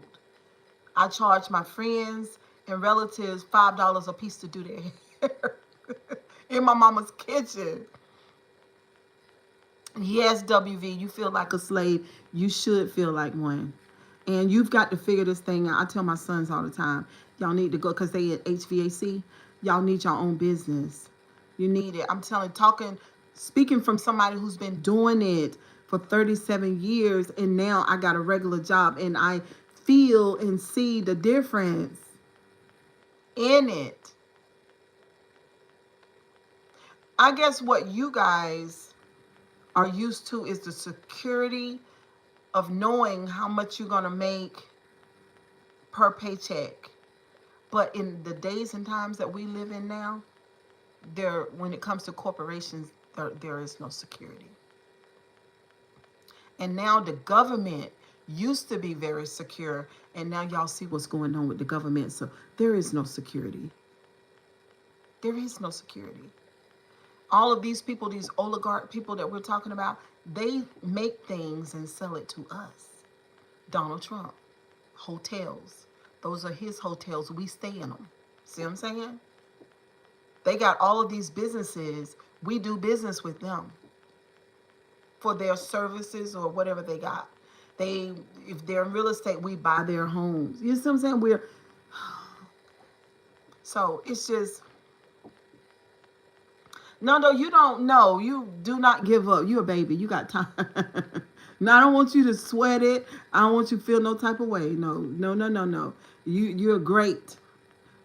I charged my friends and relatives $5 a piece to do their hair in my mama's kitchen. Yes, WV, you feel like a slave. You should feel like one. And you've got to figure this thing out. I tell my sons all the time, y'all need to go, because they at HVAC, y'all need your own business. You need it. I'm telling, speaking from somebody who's been doing it for 37 years, and now I got a regular job, and I feel and see the difference in it. I guess what you guys are used to is the security of knowing how much you're going to make per paycheck. But in the days and times that we live in now, when it comes to corporations, there is no security. And now the government used to be very secure, and now y'all see what's going on with the government. So there is no security. There is no security. All of these people, these oligarch people that we're talking about, they make things and sell it to us. Donald Trump, hotels. Those are his hotels. We stay in them. See what I'm saying? They got all of these businesses. We do business with them for their services or whatever they got. If they're in real estate, we buy their homes. You see what I'm saying? So it's just, no, you don't know. You do not give up. You're a baby. You got time. Now, I don't want you to sweat it. I don't want you to feel no type of way. No, no, no, no, no. You're great.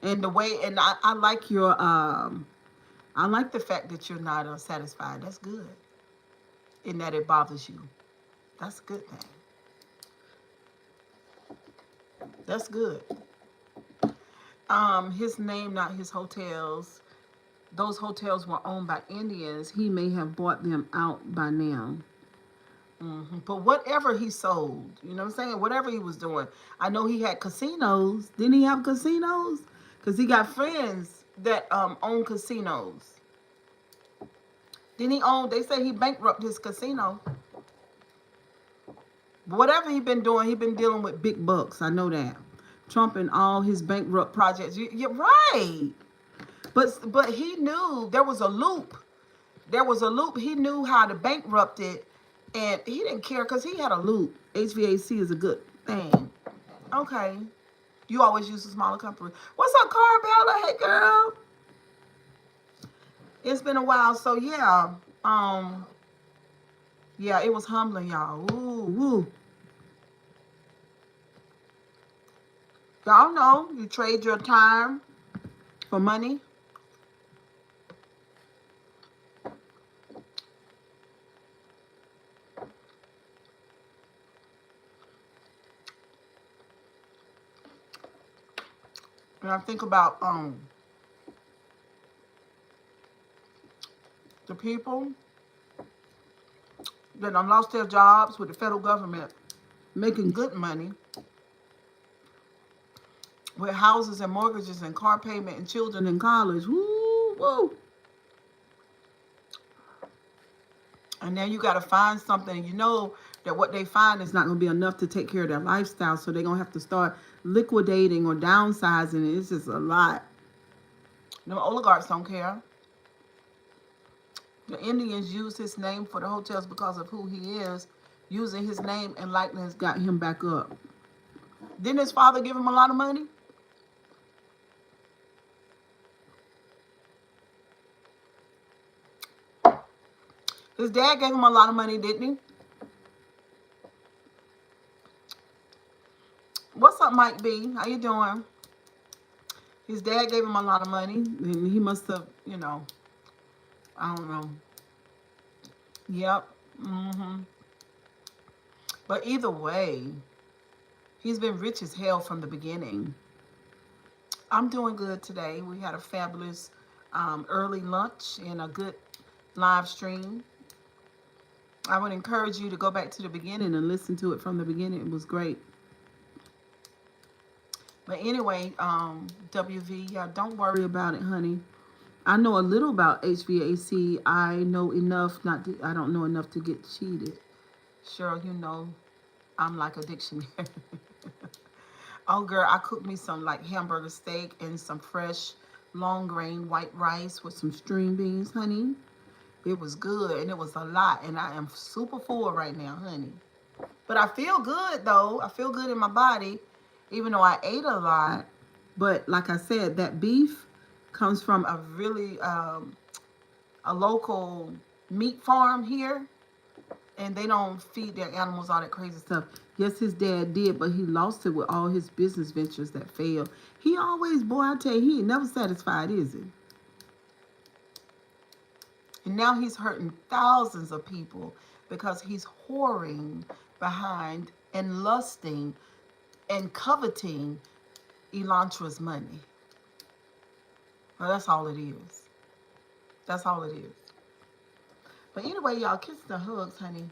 And the way, and I like I like the fact that you're not unsatisfied. That's good. In that it bothers you. That's a good thing. That's good. His name, not his hotels. Those hotels were owned by Indians. He may have bought them out by now. But whatever he sold, you know what I'm saying? Whatever he was doing. I know he had casinos. Didn't he have casinos? Because he got friends that own casinos. Didn't he own, they say he bankrupted his casino. Whatever he been doing, he been dealing with big bucks. I know that. Trump and all his bankrupt projects. You're right. But he knew there was a loop. There was a loop. He knew how to bankrupt it. And he didn't care because he had a loop. HVAC is a good thing. Okay. You always use a smaller company. What's up, Carabella? Hey, girl. It's been a while. So, yeah. Yeah, it was humbling, y'all. Ooh. Y'all know you trade your time for money. And I think about the people that lost their jobs with the federal government making good money with houses and mortgages and car payment and children in college. Woo. And then you got to find something. You know that what they find is not going to be enough to take care of their lifestyle. So they're going to have to start liquidating or downsizing. It's just a lot. The oligarchs don't care. The Indians use his name for the hotels because of who he is. Using his name and likeness got him back up. Didn't his father give him a lot of money? His dad gave him a lot of money, didn't he? What's up, Mike B? How you doing? His dad gave him a lot of money, and he must have, I don't know. Yep. But either way, he's been rich as hell from the beginning. I'm doing good today. We had a fabulous early lunch and a good live stream. I would encourage you to go back to the beginning and listen to it from the beginning. It was great. But anyway, WV, yeah, don't worry about it, honey. I know a little about HVAC. I know enough I don't know enough to get cheated. Cheryl, you know, I'm like a dictionary. Oh, girl, I cooked me some like hamburger steak and some fresh long grain white rice with some string beans, honey. It was good, and it was a lot, and I am super full right now, honey. But I feel good, though. I feel good in my body, even though I ate a lot. But like I said, that beef comes from a really, a local meat farm here, and they don't feed their animals all that crazy stuff. Yes, his dad did, but he lost it with all his business ventures that failed. He always, boy, I tell you, he ain't never satisfied, is he? And now he's hurting thousands of people because he's whoring behind and lusting and coveting Elantra's money. Well, that's all it is. That's all it is. But anyway, y'all, kisses and hugs, honey.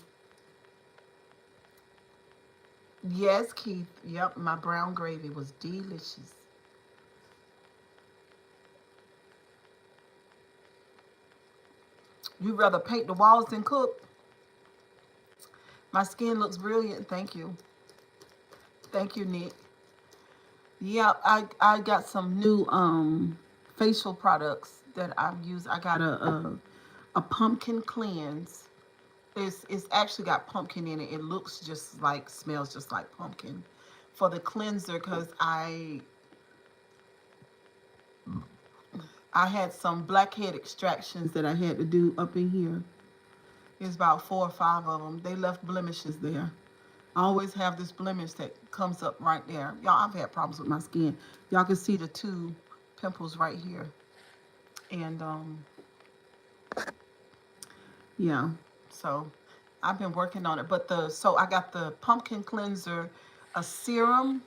Yes, Keith. Yep, my brown gravy was delicious. You'd rather paint the walls than cook? My skin looks brilliant. Thank you. Thank you, Nick. Yeah, I got some new facial products that I've used. I got a pumpkin cleanse. It's actually got pumpkin in it. It looks just like, smells just like pumpkin. For the cleanser, because I had some blackhead extractions that I had to do up in here. There's about 4 or 5 of them. They left blemishes there. I always have this blemish that comes up right there. Y'all, I've had problems with my skin. Y'all can see the 2 pimples right here. And, yeah. So, I've been working on it. But so I got the pumpkin cleanser, a serum,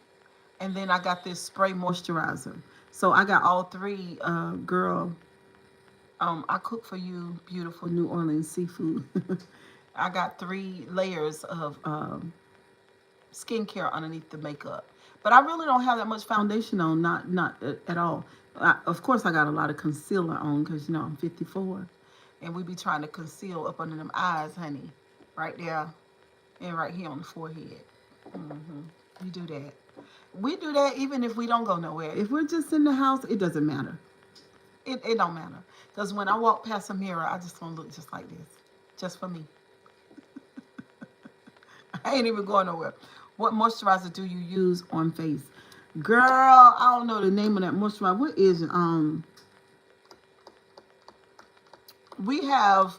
and then I got this spray moisturizer. So I got all three, girl. I cook for you beautiful New Orleans seafood. I got 3 layers of skincare underneath the makeup. But I really don't have that much foundation on, not at all. Of course, I got a lot of concealer on because, you know, I'm 54. And we be trying to conceal up under them eyes, honey. Right there and right here on the forehead. We do that. We do that even if we don't go nowhere. If we're just in the house, it doesn't matter. It don't matter. Because when I walk past a mirror, I just want to look just like this. Just for me. I ain't even going nowhere. What moisturizer do you use on face? Girl, I don't know the name of that moisturizer. What is it? We have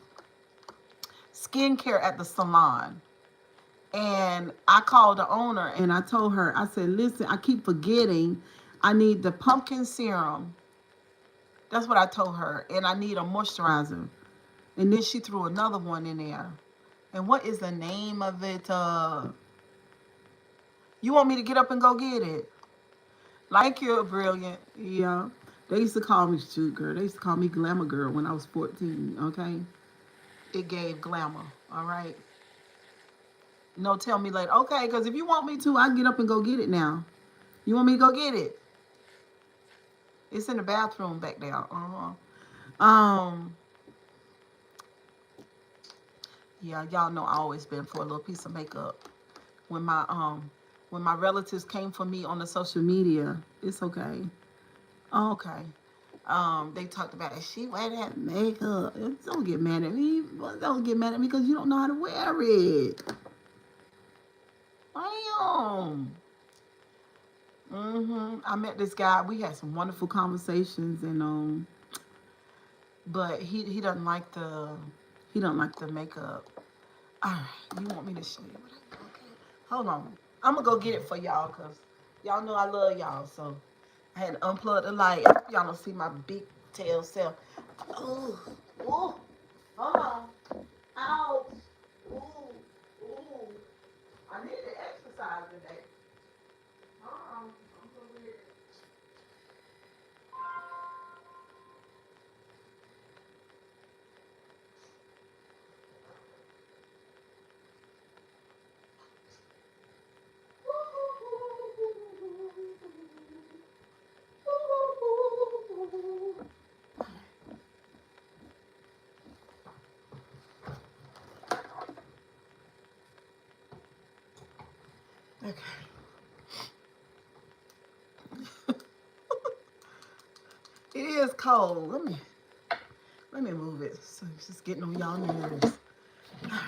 skincare at the salon. And I called the owner and I told her, I said, listen, I keep forgetting I need the pumpkin serum. That's what I told her. And I need a moisturizer. And then she threw another one in there. And what is the name of it? You want me to get up and go get it? Like you're brilliant. Yeah. They used to call me shoot girl. They used to call me glamour girl when I was 14. Okay. It gave glamour. All right. No, tell me later. Okay, because if you want me to, I can get up and go get it now. You want me to go get it? It's in the bathroom back there. Yeah, y'all know I always been for a little piece of makeup. When my relatives came for me on the social media, it's okay. Okay. They talked about it. She wear that makeup. Don't get mad at me. Don't get mad at me because you don't know how to wear it. Damn. I met this guy. We had some wonderful conversations, and but he doesn't like the makeup. All right, you want me to show you what I got? Okay. Hold on. I'm gonna go get it for y'all because y'all know I love y'all. So I had to unplug the light. Y'all don't see my big tail self. Ooh, ooh. Hold on. Ouch. Ooh, ooh. I need to exercise today. I'm so weird. Okay. It is cold. Let me move it. So it's just getting on y'all nerves. All right.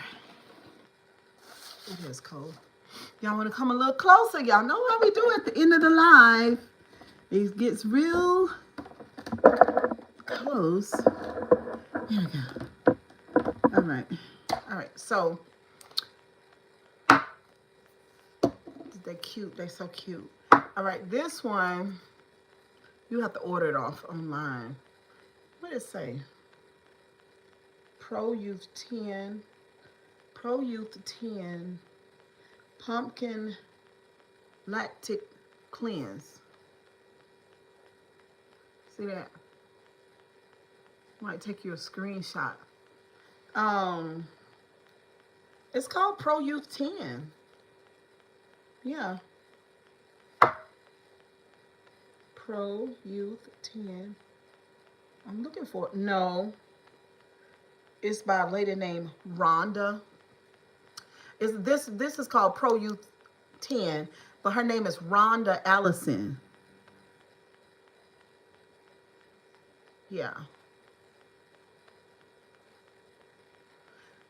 It is cold. Y'all want to come a little closer? Y'all know how we do at the end of the live. It gets real close. Here we go. All right. All right. So they're cute. They're so cute. All right. This one, you have to order it off online. What does it say? Pro Youth 10. Pro Youth 10. Pumpkin Lactic Cleanse. See that? Might take you a screenshot. It's called Pro Youth 10. Yeah. Pro Youth 10. I'm looking for it. No. It's by a lady named Rhonda. This is called Pro Youth 10, but her name is Rhonda Allison. Yeah.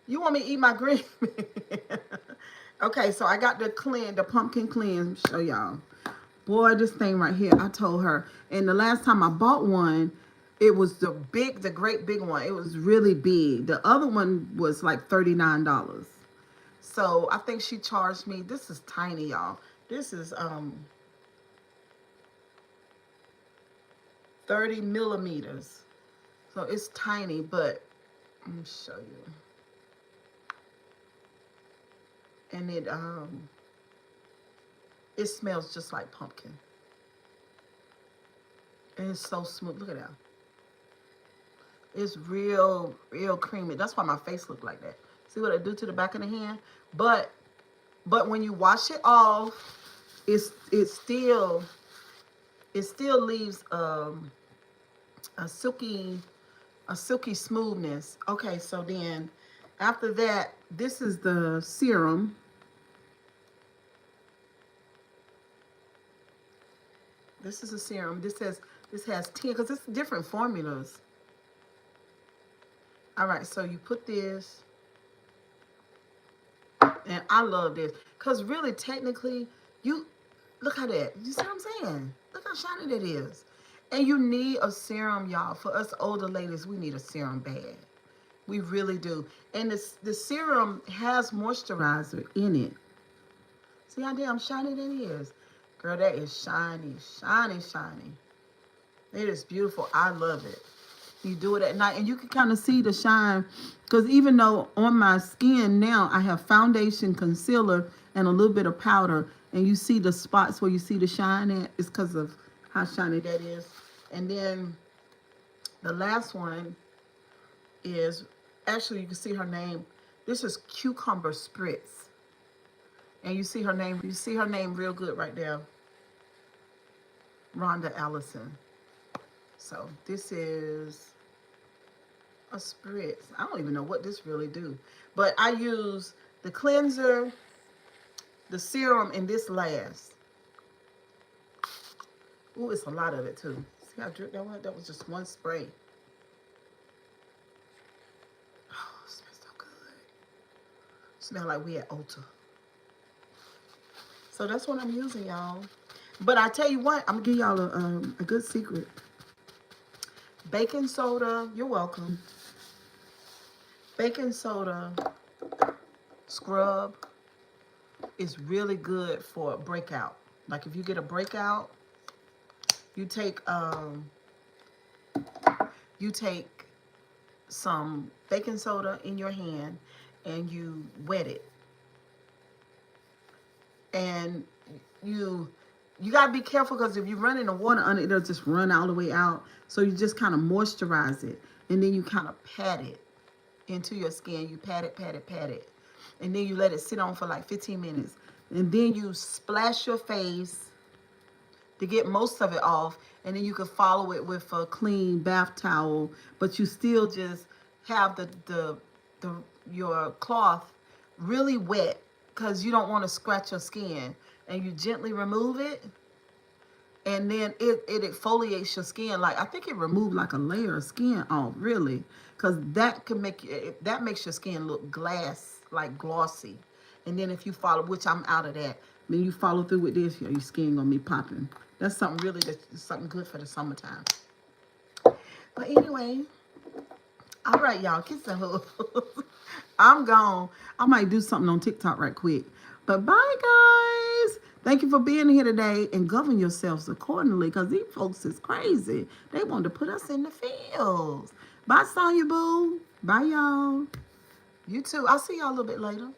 You want me to eat my green? Okay, so I got the pumpkin cleanse. Show y'all. Boy, this thing right here, I told her. And the last time I bought one, it was the great big one. It was really big. The other one was like $39. So I think she charged me. This is tiny, y'all. This is 30 millimeters. So it's tiny, but let me show you. And it smells just like pumpkin. And it's so smooth. Look at that. It's real creamy. That's why my face look like that. See what I do to the back of the hand? But when you wash it off, it still leaves a silky smoothness. Okay, so then after that, this is the serum. This is a serum. This has 10, because it's different formulas. All right, so you put this, and I love this because really, technically, you look how that. You see what I'm saying? Look how shiny that is. And you need a serum, y'all. For us older ladies, we need a serum bad. We really do. And the serum has moisturizer in it. See how damn shiny that is? Girl, that is shiny, shiny, shiny. It is beautiful. I love it. You do it at night, and you can kind of see the shine, because even though on my skin now I have foundation, concealer, and a little bit of powder, and you see the spots where you see the shine at, it's because of how shiny that is. And then the last one is, actually you can see her name. This is Cucumber Spritz. And you see her name real good right there. Rhonda Allison. So this is a spritz. I don't even know what this really do. But I use the cleanser, the serum, and this last. Ooh, it's a lot of it too. See how I dripped that one? That was just one spray. Oh, it smells so good. Smell like we at Ulta. So that's what I'm using, y'all. But I tell you what, I'm gonna give y'all a good secret. Baking soda, you're welcome. Baking soda scrub is really good for a breakout. Like if you get a breakout, you take some baking soda in your hand and you wet it. And you gotta be careful, because if you run in the water on it, it'll just run all the way out. So you just kind of moisturize it, and then you kind of pat it into your skin. You pat it, and then you let it sit on for like 15 minutes. And then you splash your face to get most of it off, and then you can follow it with a clean bath towel, but you still just have your cloth really wet, because you don't want to scratch your skin. And you gently remove it, and then it exfoliates your skin. Like I think it removed like a layer of skin off, really, because that makes your skin look glossy. And then if you follow, which I'm out of that, then you follow through with this, your skin gonna be popping. That's something really, that's something good for the summertime. But anyway, all right, y'all, kiss and hugs. I'm gone. I might do something on TikTok right quick. But bye, guys. Thank you for being here today, and govern yourselves accordingly, because these folks is crazy. They want to put us in the fields. Bye, Sonya Boo. Bye, y'all. You too. I'll see y'all a little bit later.